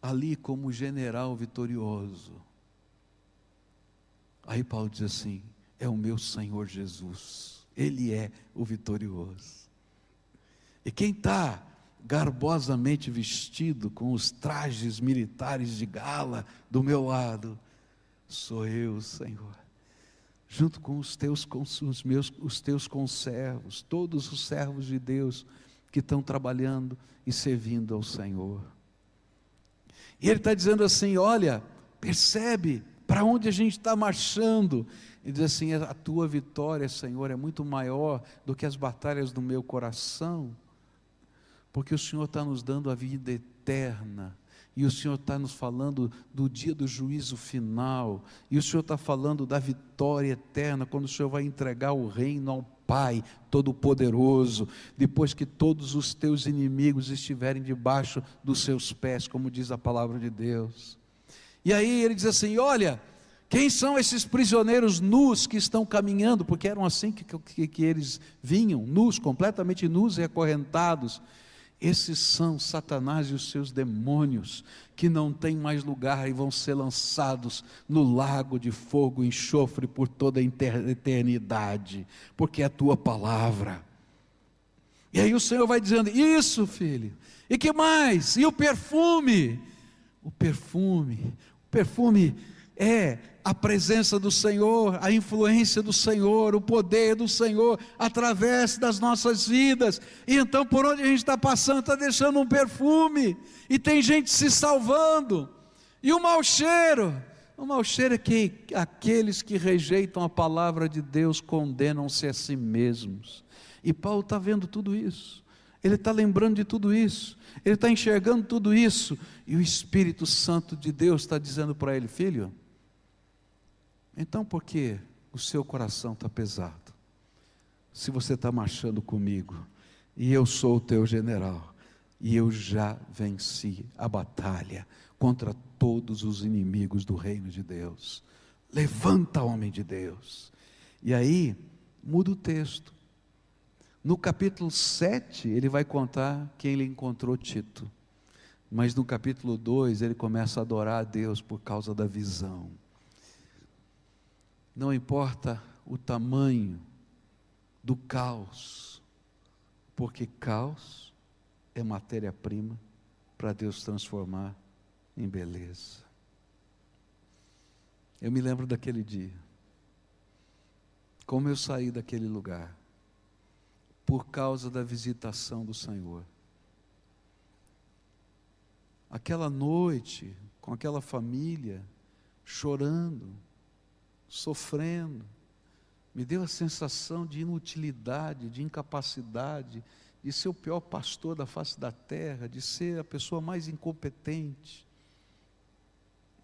ali como general vitorioso? Aí Paulo diz assim: é o meu Senhor Jesus, Ele é o vitorioso. E quem está garbosamente vestido, com os trajes militares de gala do meu lado, sou eu, Senhor, junto com os teus conservos, todos os servos de Deus que estão trabalhando e servindo ao Senhor. E Ele está dizendo assim: olha, percebe para onde a gente está marchando. Ele diz assim: a tua vitória, Senhor, é muito maior do que as batalhas do meu coração, porque o Senhor está nos dando a vida eterna, e o Senhor está nos falando do dia do juízo final, e o Senhor está falando da vitória eterna, quando o Senhor vai entregar o reino ao Pai Todo-Poderoso, depois que todos os teus inimigos estiverem debaixo dos seus pés, como diz a palavra de Deus. E aí ele diz assim: olha, quem são esses prisioneiros nus que estão caminhando? Porque eram assim que eles vinham, nus, completamente nus e acorrentados. Esses são Satanás e os seus demônios, que não têm mais lugar e vão ser lançados no lago de fogo e enxofre por toda a eternidade, porque é a tua palavra. E aí o Senhor vai dizendo: isso, filho, e que mais? E o perfume? O perfume é a presença do Senhor, a influência do Senhor, o poder do Senhor através das nossas vidas. E então, por onde a gente está passando, está deixando um perfume, e tem gente se salvando. E o mau cheiro é que aqueles que rejeitam a palavra de Deus condenam-se a si mesmos. E Paulo está vendo tudo isso, ele está lembrando de tudo isso, ele está enxergando tudo isso, e o Espírito Santo de Deus está dizendo para ele: filho, então por que o seu coração está pesado? Se você está marchando comigo, e eu sou o teu general, e eu já venci a batalha contra todos os inimigos do reino de Deus. Levanta, homem de Deus. E aí, muda o texto. No capítulo 7, ele vai contar que ele encontrou Tito. Mas no capítulo 2, ele começa a adorar a Deus por causa da visão. Não importa o tamanho do caos, porque caos é matéria-prima para Deus transformar em beleza. Eu me lembro daquele dia, como eu saí daquele lugar, por causa da visitação do Senhor. Aquela noite, com aquela família, chorando, sofrendo, me deu a sensação de inutilidade, de incapacidade, de ser o pior pastor da face da terra, de ser a pessoa mais incompetente.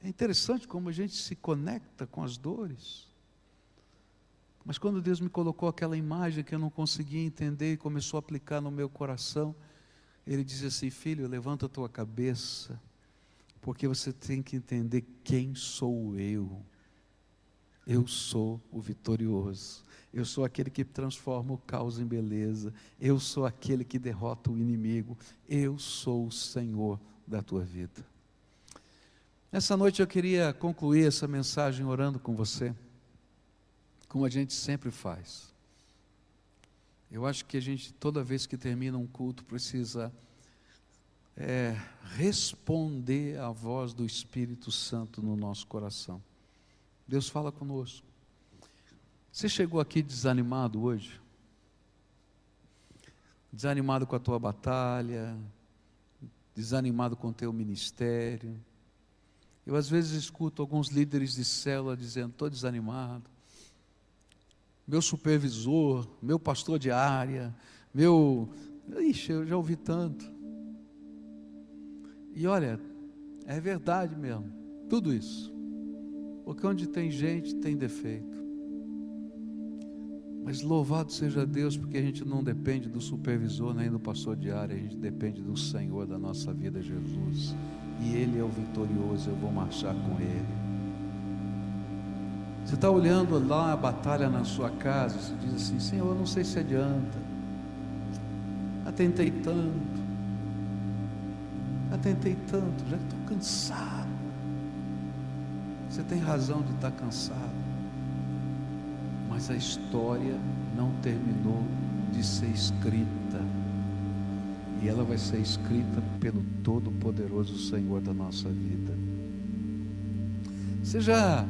É interessante como a gente se conecta com as dores. Mas quando Deus me colocou aquela imagem que eu não conseguia entender e começou a aplicar no meu coração, Ele dizia assim: filho, levanta a tua cabeça, porque você tem que entender quem sou eu. Eu sou o vitorioso, eu sou aquele que transforma o caos em beleza, eu sou aquele que derrota o inimigo, eu sou o Senhor da tua vida. Nessa noite eu queria concluir essa mensagem orando com você, como a gente sempre faz. Eu acho que a gente, toda vez que termina um culto, precisa responder à voz do Espírito Santo no nosso coração. Deus fala conosco. Você chegou aqui desanimado hoje? Desanimado com a tua batalha, desanimado com o teu ministério. Eu às vezes escuto alguns líderes de célula dizendo: estou desanimado. Meu supervisor, meu pastor de área, eu já ouvi tanto. E olha, é verdade mesmo, tudo isso. Porque onde tem gente, tem defeito. Mas louvado seja Deus, porque a gente não depende do supervisor, nem do pastor de área, a gente depende do Senhor da nossa vida, Jesus. E Ele é o vitorioso, eu vou marchar com Ele. Você está olhando lá a batalha na sua casa, você diz assim: Senhor, eu não sei se adianta. Já tentei tanto, já estou cansado. Você tem razão de estar cansado, mas a história não terminou de ser escrita, e ela vai ser escrita pelo Todo-Poderoso Senhor da nossa vida. Você já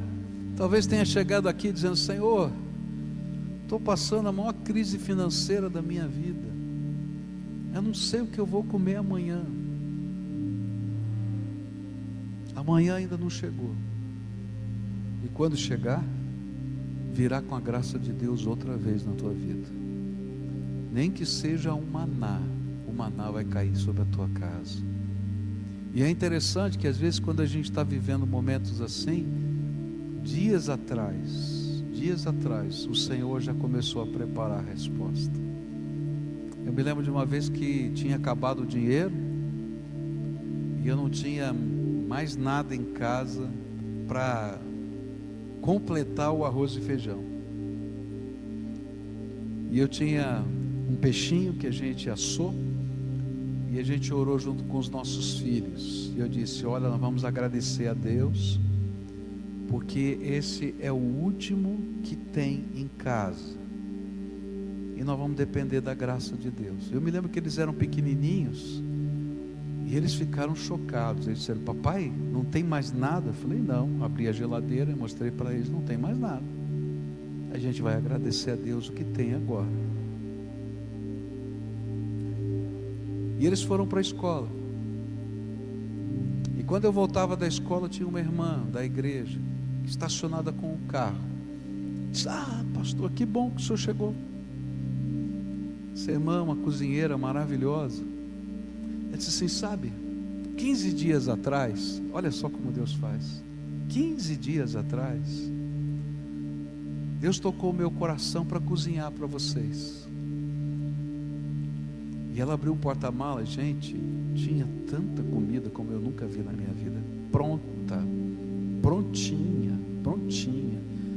talvez tenha chegado aqui dizendo: Senhor, estou passando a maior crise financeira da minha vida, eu não sei o que eu vou comer amanhã. Amanhã ainda não chegou, e quando chegar, virá com a graça de Deus outra vez na tua vida. Nem que seja um maná, o maná vai cair sobre a tua casa. E é interessante que às vezes quando a gente está vivendo momentos assim, dias atrás, o Senhor já começou a preparar a resposta. Eu me lembro de uma vez que tinha acabado o dinheiro e eu não tinha mais nada em casa para completar o arroz e feijão. E eu tinha um peixinho que a gente assou e a gente orou junto com os nossos filhos. E eu disse: olha, nós vamos agradecer a Deus, porque esse é o último que tem em casa. E nós vamos depender da graça de Deus. Eu me lembro que eles eram pequenininhos e eles ficaram chocados. Eles disseram: papai, não tem mais nada? Eu falei: não. Abri a geladeira e mostrei para eles: não tem mais nada. A gente vai agradecer a Deus o que tem agora. E eles foram para a escola. E quando eu voltava da escola, tinha uma irmã da igreja estacionada com o carro. Disse: ah, pastor, que bom que o senhor chegou. Essa irmã, uma cozinheira maravilhosa. Ela disse assim: sabe, 15 dias atrás, olha só como Deus faz. 15 dias atrás, Deus tocou o meu coração para cozinhar para vocês. E ela abriu um porta-malas, gente, tinha tanta comida como eu nunca vi na minha vida. Pronta, prontinha,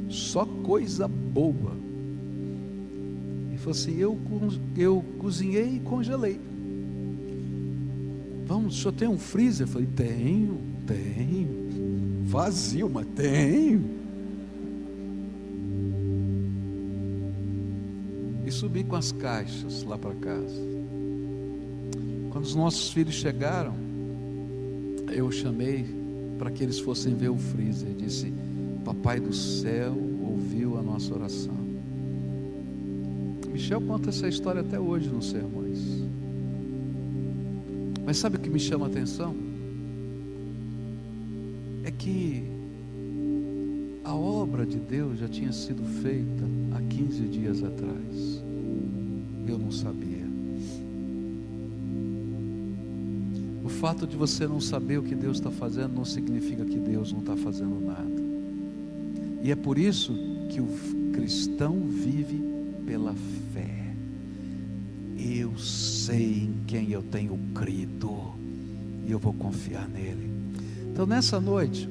só coisa boa. E falou assim: eu cozinhei e congelei. Vamos, o senhor tem um freezer? Eu falei: tenho, vazio, mas tenho. E subi com as caixas lá para casa. Quando os nossos filhos chegaram, eu chamei para que eles fossem ver o freezer. Disse: papai do céu ouviu a nossa oração. Michel conta essa história até hoje nos sermões. Mas sabe o que me chama a atenção? É que a obra de Deus já tinha sido feita há 15 dias atrás. Eu não sabia. O fato de você não saber o que Deus está fazendo não significa que Deus não está fazendo nada. E é por isso que o cristão vive pela fé. Eu sei em quem eu tenho crido e eu vou confiar nele. Então nessa noite,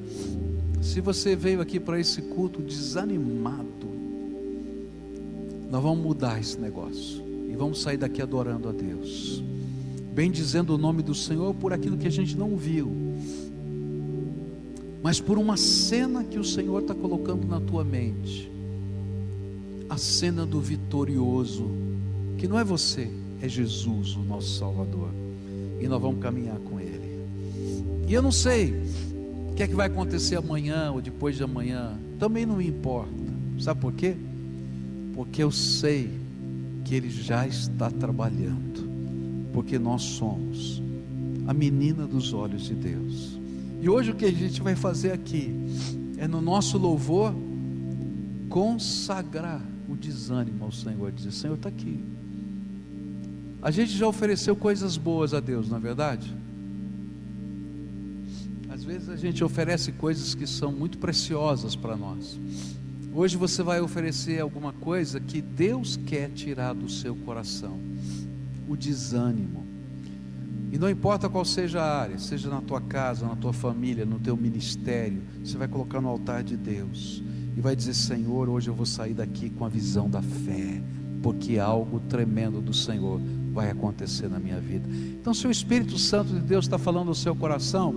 se você veio aqui para esse culto desanimado, nós vamos mudar esse negócio e vamos sair daqui adorando a Deus, bendizendo o nome do Senhor por aquilo que a gente não viu, mas por uma cena que o Senhor está colocando na tua mente, a cena do vitorioso, que não é você, é Jesus, o nosso Salvador, e nós vamos caminhar com Ele. E eu não sei o que é que vai acontecer amanhã ou depois de amanhã, também não me importa. Sabe por quê? Porque eu sei que Ele já está trabalhando, porque nós somos a menina dos olhos de Deus. E hoje o que a gente vai fazer aqui é, no nosso louvor, consagrar o desânimo ao Senhor, dizer: Senhor, está aqui. A gente já ofereceu coisas boas a Deus, não é verdade? Às vezes a gente oferece coisas que são muito preciosas para nós. Hoje você vai oferecer alguma coisa que Deus quer tirar do seu coração: o desânimo. E não importa qual seja a área, seja na tua casa, na tua família, no teu ministério, você vai colocar no altar de Deus e vai dizer: Senhor, hoje eu vou sair daqui com a visão da fé, porque algo tremendo do Senhor vai acontecer na minha vida. Então, se o Espírito Santo de Deus está falando no seu coração,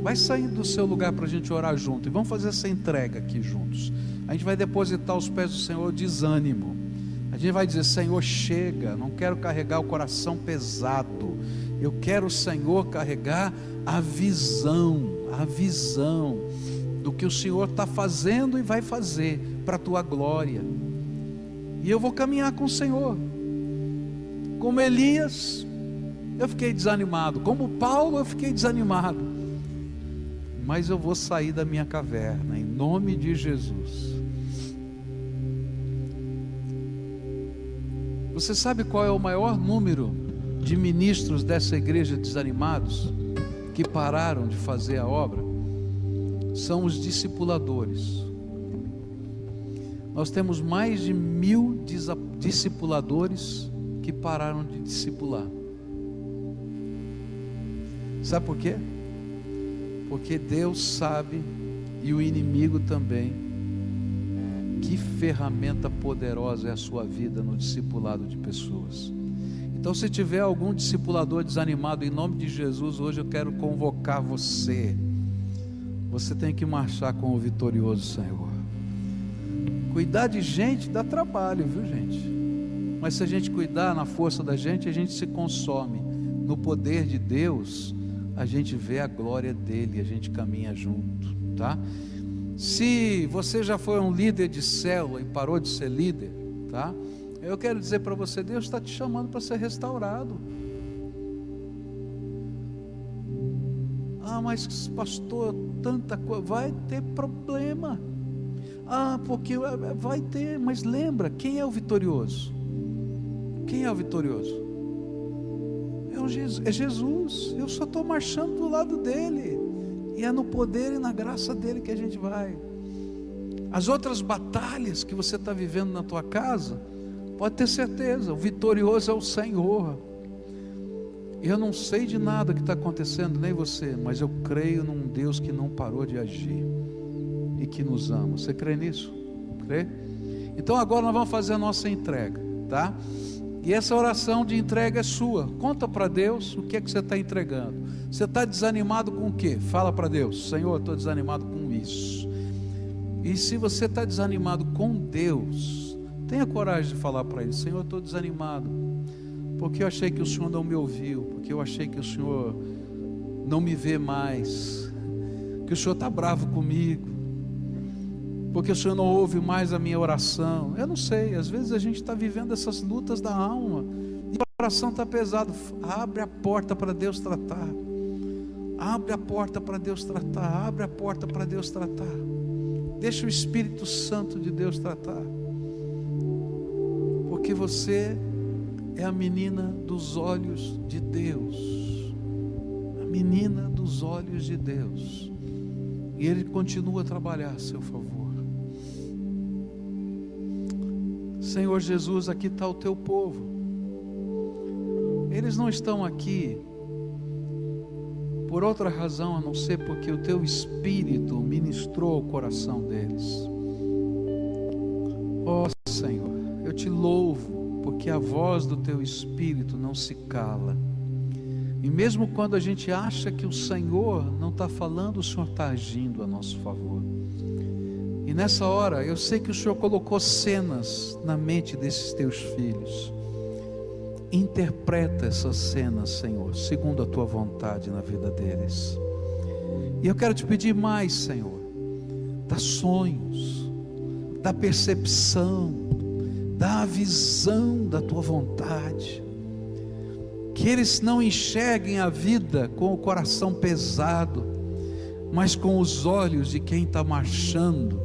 vai sair do seu lugar para a gente orar junto, e vamos fazer essa entrega aqui juntos. A gente vai depositar aos pés do Senhor o desânimo. A gente vai dizer: Senhor, chega, não quero carregar o coração pesado, eu quero, Senhor, carregar a visão do que o Senhor está fazendo e vai fazer para a tua glória. E eu vou caminhar com o Senhor. Como Elias, eu fiquei desanimado. Como Paulo, eu fiquei desanimado. Mas eu vou sair da minha caverna, em nome de Jesus. Você sabe qual é o maior número de ministros dessa igreja desanimados, que pararam de fazer a obra, são os discipuladores. Nós temos mais de 1000 discipuladores que pararam de discipular. Sabe por quê? Porque Deus sabe, e o inimigo também, que ferramenta poderosa é a sua vida no discipulado de pessoas. Então, se tiver algum discipulador desanimado, em nome de Jesus, hoje eu quero convocar você. Você tem que marchar com o vitorioso Senhor. Cuidar de gente dá trabalho, viu, gente? Mas se a gente cuidar na força da gente, a gente se consome. No poder de Deus, a gente vê a glória dele, a gente caminha junto, tá? Se você já foi um líder de célula e parou de ser líder, tá? Eu quero dizer para você, Deus está te chamando para ser restaurado. Ah, mas pastor, tanta coisa, vai ter problema. Ah, porque vai ter, mas lembra, quem é o vitorioso? Quem é o vitorioso? É Jesus. Eu só estou marchando do lado dele, e é no poder e na graça dele que a gente vai. As outras batalhas que você está vivendo na tua casa, pode ter certeza, o vitorioso é o Senhor. Eu não sei de nada que está acontecendo, nem você, mas eu creio num Deus que não parou de agir e que nos ama. Você crê nisso? Crê? Então agora nós vamos fazer a nossa entrega, tá? E essa oração de entrega é sua. Conta para Deus o que é que você está entregando. Você está desanimado com o quê? Fala para Deus: Senhor, eu estou desanimado com isso. E se você está desanimado com Deus, tenha coragem de falar para Ele: Senhor, eu estou desanimado, porque eu achei que o Senhor não me ouviu, porque eu achei que o Senhor não me vê mais, que o Senhor está bravo comigo, porque o Senhor não ouve mais a minha oração. Eu não sei, às vezes a gente está vivendo essas lutas da alma, e o coração está pesado. Abre a porta para Deus tratar. Abre a porta para Deus tratar. Abre a porta para Deus tratar. Deixa o Espírito Santo de Deus tratar. Porque você é a menina dos olhos de Deus. A menina dos olhos de Deus. E Ele continua a trabalhar a seu favor. Senhor Jesus, aqui está o teu povo. Eles não estão aqui por outra razão a não ser porque o teu Espírito ministrou o coração deles. Ó Senhor, eu te louvo, porque a voz do teu Espírito não se cala. E mesmo quando a gente acha que o Senhor não está falando, o Senhor está agindo a nosso favor. E nessa hora, eu sei que o Senhor colocou cenas na mente desses teus filhos. Interpreta essas cenas, Senhor, segundo a tua vontade na vida deles. E eu quero te pedir mais, Senhor. Dá sonhos, dá percepção, dá a visão da tua vontade. Que eles não enxerguem a vida com o coração pesado, mas com os olhos de quem está marchando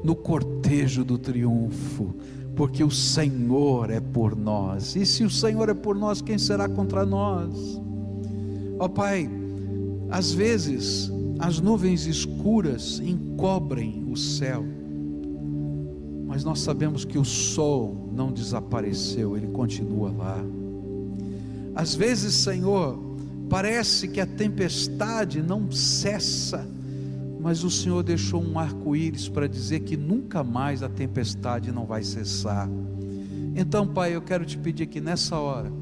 no cortejo do triunfo, porque o Senhor é por nós. E se o Senhor é por nós, quem será contra nós? Ó Pai, às vezes as nuvens escuras encobrem o céu, mas nós sabemos que o sol não desapareceu, ele continua lá. Às vezes, Senhor, parece que a tempestade não cessa, mas o Senhor deixou um arco-íris para dizer que nunca mais a tempestade não vai cessar. Então, Pai, eu quero te pedir que nessa hora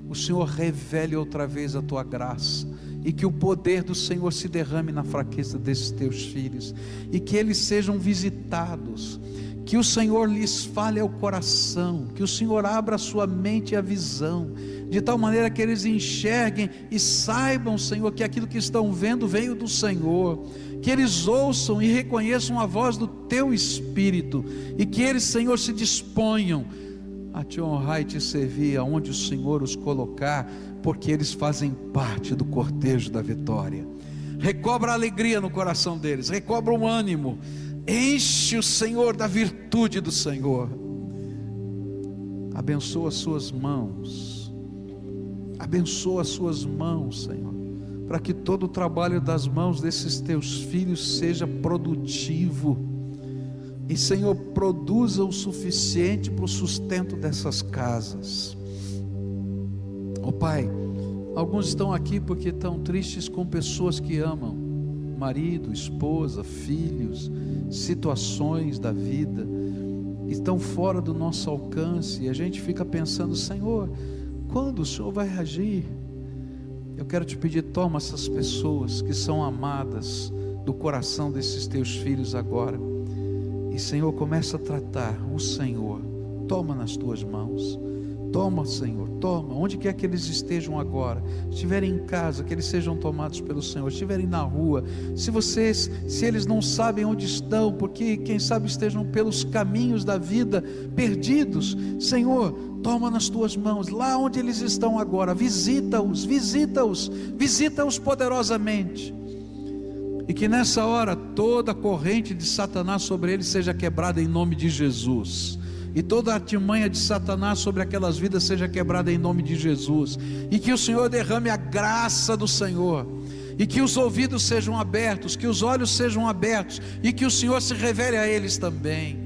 o Senhor revele outra vez a tua graça, e que o poder do Senhor se derrame na fraqueza desses teus filhos, e que eles sejam visitados, que o Senhor lhes fale ao coração, que o Senhor abra a sua mente e a visão, de tal maneira que eles enxerguem e saibam, Senhor, que aquilo que estão vendo veio do Senhor, que eles ouçam e reconheçam a voz do teu Espírito, e que eles, Senhor, se disponham a te honrar e te servir aonde o Senhor os colocar, porque eles fazem parte do cortejo da vitória. Recobra a alegria no coração deles, recobra o ânimo, enche o Senhor da virtude do Senhor. Abençoa as suas mãos, Abençoa as suas mãos, Senhor, para que todo o trabalho das mãos desses teus filhos seja produtivo. E, Senhor, produza o suficiente para o sustento dessas casas. Ó Pai, alguns estão aqui porque estão tristes com pessoas que amam, marido, esposa, filhos, situações da vida, estão fora do nosso alcance, e a gente fica pensando: Senhor, quando o Senhor vai agir? Eu quero te pedir, toma essas pessoas que são amadas do coração desses teus filhos agora, e Senhor, começa a tratar o Senhor, toma nas tuas mãos, toma, Senhor, toma, onde quer que eles estejam agora, estiverem em casa, que eles sejam tomados pelo Senhor, estiverem na rua, se eles não sabem onde estão, porque quem sabe estejam pelos caminhos da vida, perdidos, Senhor, toma nas tuas mãos, lá onde eles estão agora, visita-os poderosamente, e que nessa hora, toda a corrente de Satanás sobre eles seja quebrada em nome de Jesus, e toda a artimanha de Satanás sobre aquelas vidas seja quebrada em nome de Jesus, e que o Senhor derrame a graça do Senhor, e que os ouvidos sejam abertos, que os olhos sejam abertos, e que o Senhor se revele a eles também.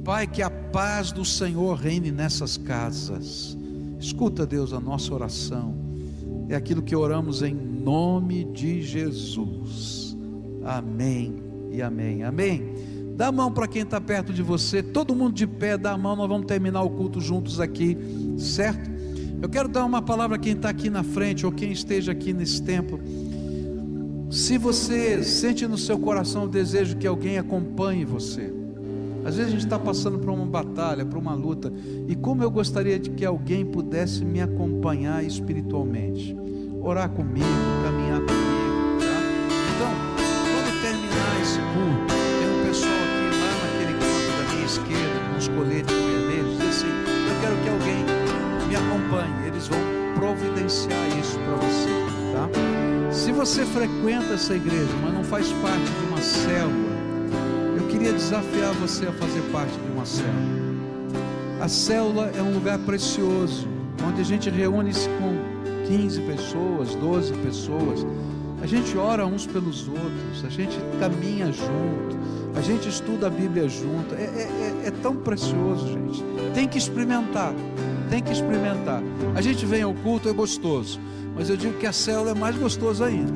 Pai, que a paz do Senhor reine nessas casas. Escuta, Deus, a nossa oração, é aquilo que oramos em nome de Jesus. Amém e amém, amém. Dá a mão para quem está perto de você, todo mundo de pé, dá a mão, nós vamos terminar o culto juntos aqui, certo? Eu quero dar uma palavra a quem está aqui na frente, ou quem esteja aqui nesse templo. Se você sente no seu coração o desejo que alguém acompanhe você, às vezes a gente está passando por uma batalha, por uma luta, e como eu gostaria de que alguém pudesse me acompanhar espiritualmente, orar comigo, caminhar comigo, tá? Então, quando terminar esse culto, tem um pessoal aqui lá naquele canto da minha esquerda, com os coletes vermelhos, diz assim: eu quero que alguém me acompanhe. Eles vão providenciar isso para você, tá? Se você frequenta essa igreja, mas não faz parte de uma célula, eu queria desafiar você a fazer parte de uma célula. A célula é um lugar precioso, onde a gente reúne-se com 15 pessoas, 12 pessoas, a gente ora uns pelos outros, a gente caminha junto, a gente estuda a Bíblia junto, é tão precioso, gente. Tem que experimentar, a gente vem ao culto, é gostoso, mas eu digo que a célula é mais gostoso ainda,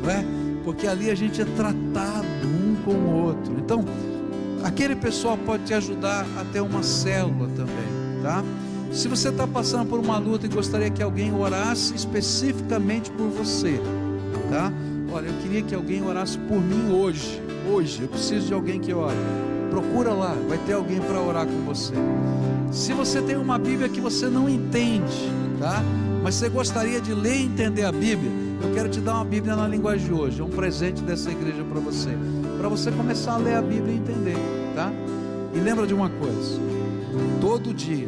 não é? Porque ali a gente é tratado um com o outro. Então, aquele pessoal pode te ajudar a ter uma célula também, tá? Se você está passando por uma luta e gostaria que alguém orasse especificamente por você, tá? Olha, eu queria que alguém orasse por mim hoje, eu preciso de alguém que ore. Procura lá, vai ter alguém para orar com você. Se você tem uma Bíblia que você não entende, tá? Mas você gostaria de ler e entender a Bíblia, eu quero te dar uma Bíblia na linguagem de hoje, é um presente dessa igreja para você começar a ler a Bíblia e entender, tá? E lembra de uma coisa: todo dia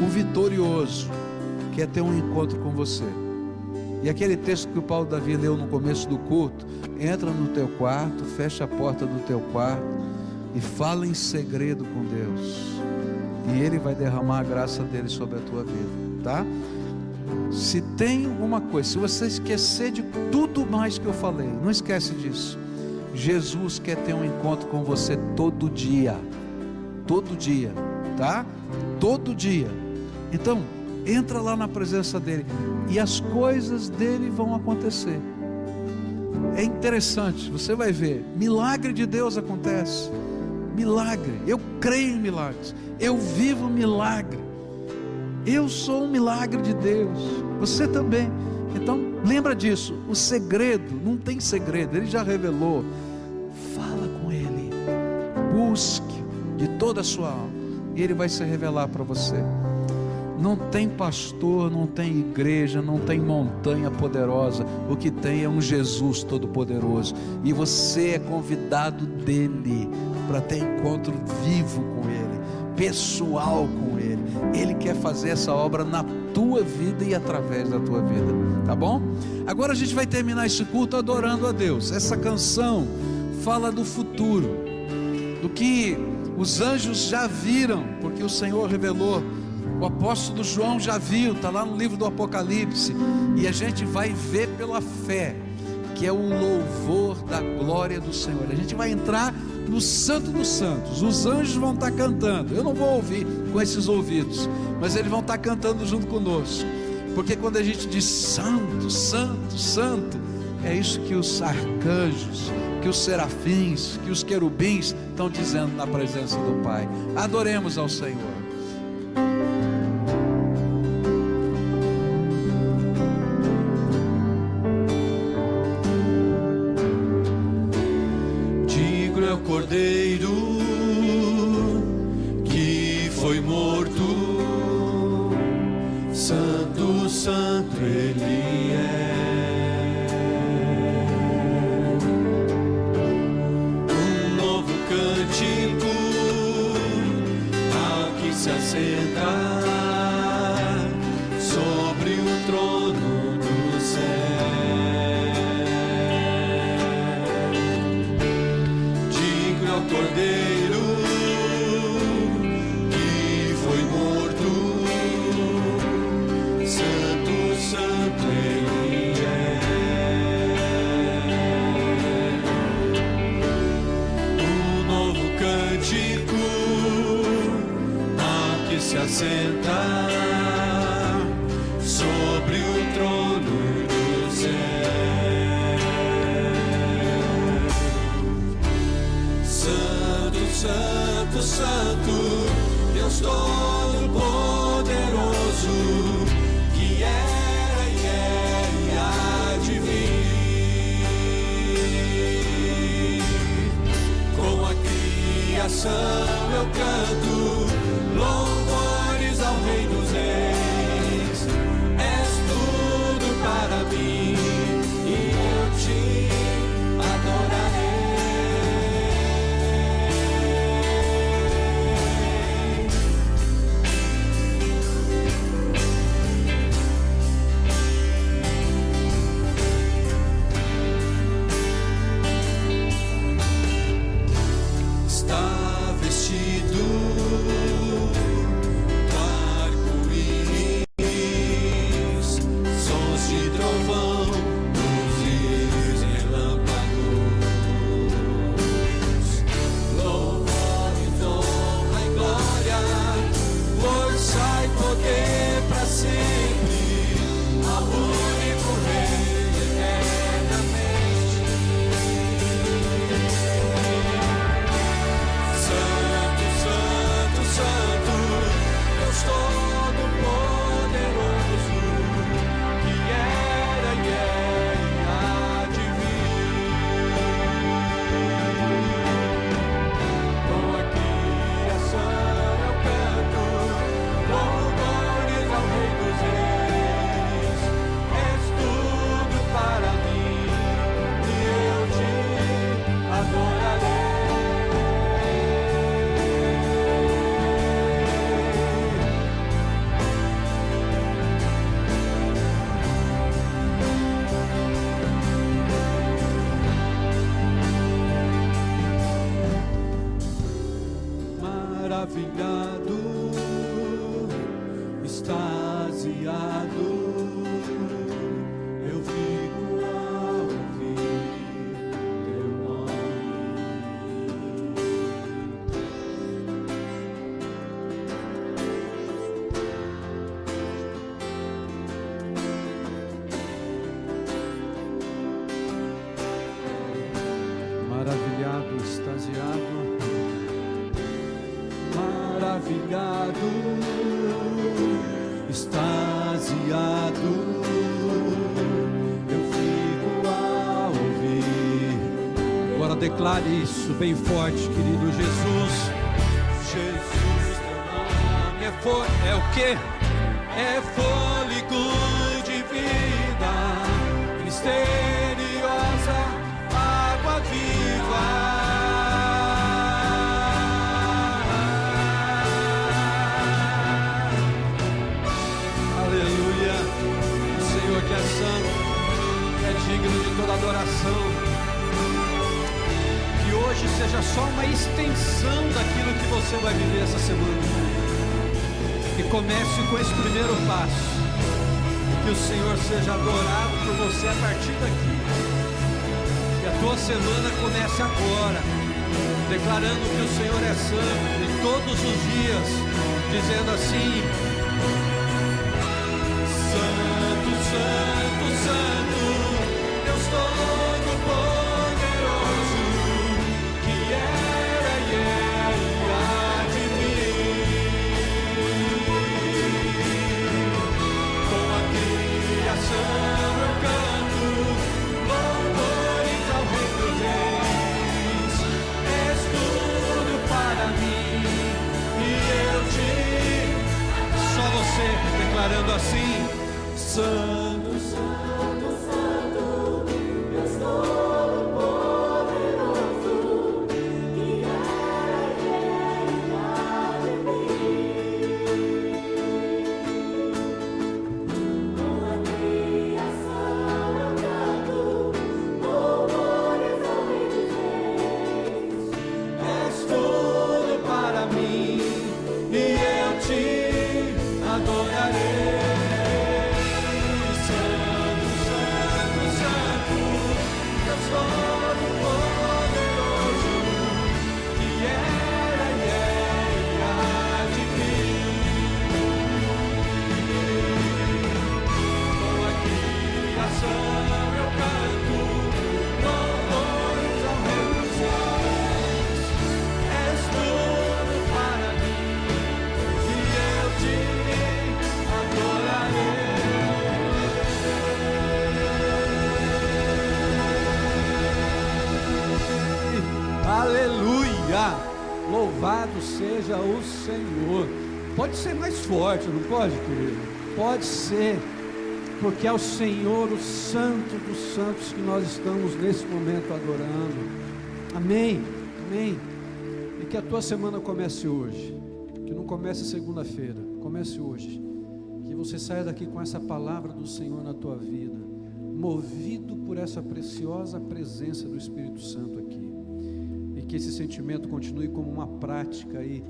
o vitorioso quer ter um encontro com você. E aquele texto que o Paulo Davi leu no começo do culto: entra no teu quarto, fecha a porta do teu quarto e fala em segredo com Deus, e Ele vai derramar a graça dele sobre a tua vida, tá? Se tem uma coisa, se você esquecer de tudo mais que eu falei, não esquece disso: Jesus quer ter um encontro com você todo dia, tá? Todo dia. Então, entra lá na presença dele e as coisas dele vão acontecer. É interessante, você vai ver, milagre de Deus acontece. Milagre, eu creio em milagres, eu vivo milagre, eu sou um milagre de Deus, você também. Então lembra disso, o segredo, não tem segredo, Ele já revelou. Fala com Ele, busque de toda a sua alma, e Ele vai se revelar para você. Não tem pastor, não tem igreja, não tem montanha poderosa. O que tem é um Jesus todo-poderoso, e você é convidado dele para ter encontro vivo com Ele, pessoal com Ele. Ele quer fazer essa obra na tua vida e através da tua vida, tá bom? Agora a gente vai terminar esse culto adorando a Deus. Essa canção fala do futuro, do que os anjos já viram, porque o Senhor revelou O apóstolo João já viu, está lá no livro do Apocalipse, e a gente vai ver pela fé, que é o louvor da glória do Senhor. A gente vai entrar no Santo dos Santos, os anjos vão estar cantando. Eu não vou ouvir com esses ouvidos, mas eles vão estar cantando junto conosco, porque quando a gente diz santo, santo, santo, é isso que os arcanjos, que os serafins, que os querubins estão dizendo na presença do Pai. Adoremos ao Senhor. Cordeiro que foi morto, santo, santo ele é. Um novo cântico ao que se assenta sobre o trono do céu. Cordeiro que foi morto, santo, santo ele é. Um novo cântico ao que se assenta sobre o trono do céu. Santo, santo, Deus Todo-Poderoso, que era e é e há de vir. Com a criação eu canto louvores ao Rei dos Reis. És tudo para mim e eu te adorarei. Maravilhado, extasiado, eu fico a ouvir. Agora declare isso bem forte, querido Jesus. Jesus, teu nome é o quê? É fôlego de vida, misteriosa água viva. Que é santo, é digno de toda adoração. Que hoje seja só uma extensão daquilo que você vai viver essa semana. Que comece com esse primeiro passo. Que o Senhor seja adorado por você a partir daqui. Que a tua semana comece agora, declarando que o Senhor é santo, e todos os dias dizendo assim: Santo, Santo, Santo, Deus Todo-Poderoso, que era e há de vir. Com a criação eu canto louvores ao Rei dos Reis. És tudo para mim e eu te... Só você declarando assim: Santo, Santo, Santo, Deus Todo-Poderoso, que era e há de vir. Com a criação eu canto louvores ao Rei dos Reis. És tudo para mim e eu te adorarei. Santo, Santo, Santo, Deus Todo-Poderoso, que era e há de vir. Com a criação eu canto louvores ao Rei dos Reis. És tudo para mim e eu te adorarei. Aleluia! Louvado seja o Senhor. Pode ser mais forte, não pode, querido? Pode ser, porque é o Senhor, o Santo dos Santos, que nós estamos nesse momento adorando. Amém, amém. E que a tua semana comece hoje, que não comece segunda-feira, comece hoje. Que você saia daqui com essa palavra do Senhor na tua vida, movido por essa preciosa presença do Espírito Santo aqui. E que esse sentimento continue como uma prática aí,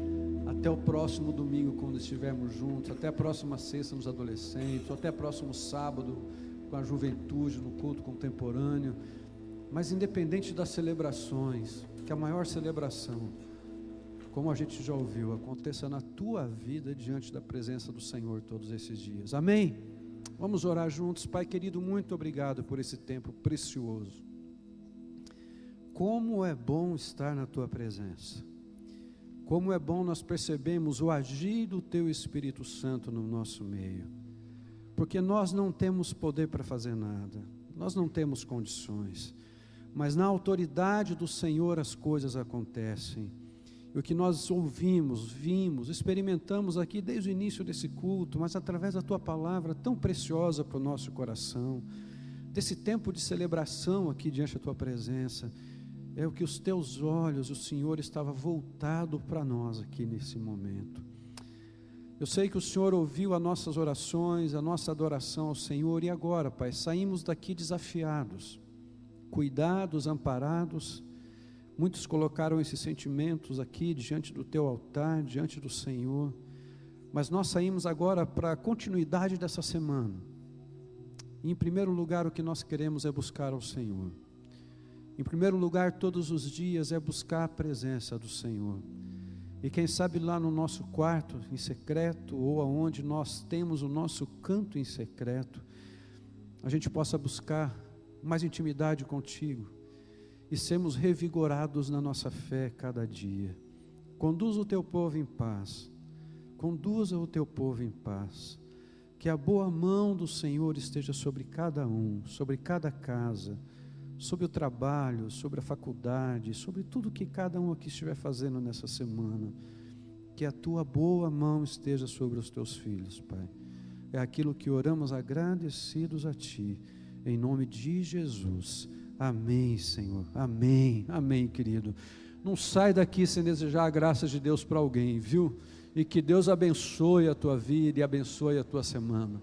até o próximo domingo, quando estivermos juntos, até a próxima sexta nos adolescentes, ou até o próximo sábado com a juventude no culto contemporâneo. Mas independente das celebrações, que a maior celebração, como a gente já ouviu, aconteça na tua vida diante da presença do Senhor todos esses dias. Amém? Vamos orar juntos. Pai querido, muito obrigado por esse tempo precioso. Como é bom estar na tua presença. Como é bom nós percebemos o agir do teu Espírito Santo no nosso meio. Porque nós não temos poder para fazer nada. Nós não temos condições. Mas na autoridade do Senhor as coisas acontecem. E o que nós ouvimos, vimos, experimentamos aqui desde o início desse culto, mas através da tua palavra tão preciosa para o nosso coração, desse tempo de celebração aqui diante da tua presença, é o que os teus olhos, o Senhor estava voltado para nós aqui nesse momento. Eu sei que o Senhor ouviu as nossas orações, a nossa adoração ao Senhor, e agora, Pai, saímos daqui desafiados, cuidados, amparados. Muitos colocaram esses sentimentos aqui diante do teu altar, diante do Senhor, mas nós saímos agora para a continuidade dessa semana. E em primeiro lugar, o que nós queremos é buscar ao Senhor. Em primeiro lugar, todos os dias é buscar a presença do Senhor. E quem sabe lá no nosso quarto em secreto, ou aonde nós temos o nosso canto em secreto, a gente possa buscar mais intimidade contigo e sermos revigorados na nossa fé cada dia. Conduza o teu povo em paz, conduza o teu povo em paz. Que a boa mão do Senhor esteja sobre cada um, sobre cada casa, sobre o trabalho, sobre a faculdade, sobre tudo que cada um aqui estiver fazendo nessa semana. Que a tua boa mão esteja sobre os teus filhos, Pai. É aquilo que oramos agradecidos a Ti, em nome de Jesus. Amém, Senhor. Amém, amém, querido. Não sai daqui sem desejar a graça de Deus para alguém, viu? E que Deus abençoe a tua vida e abençoe a tua semana.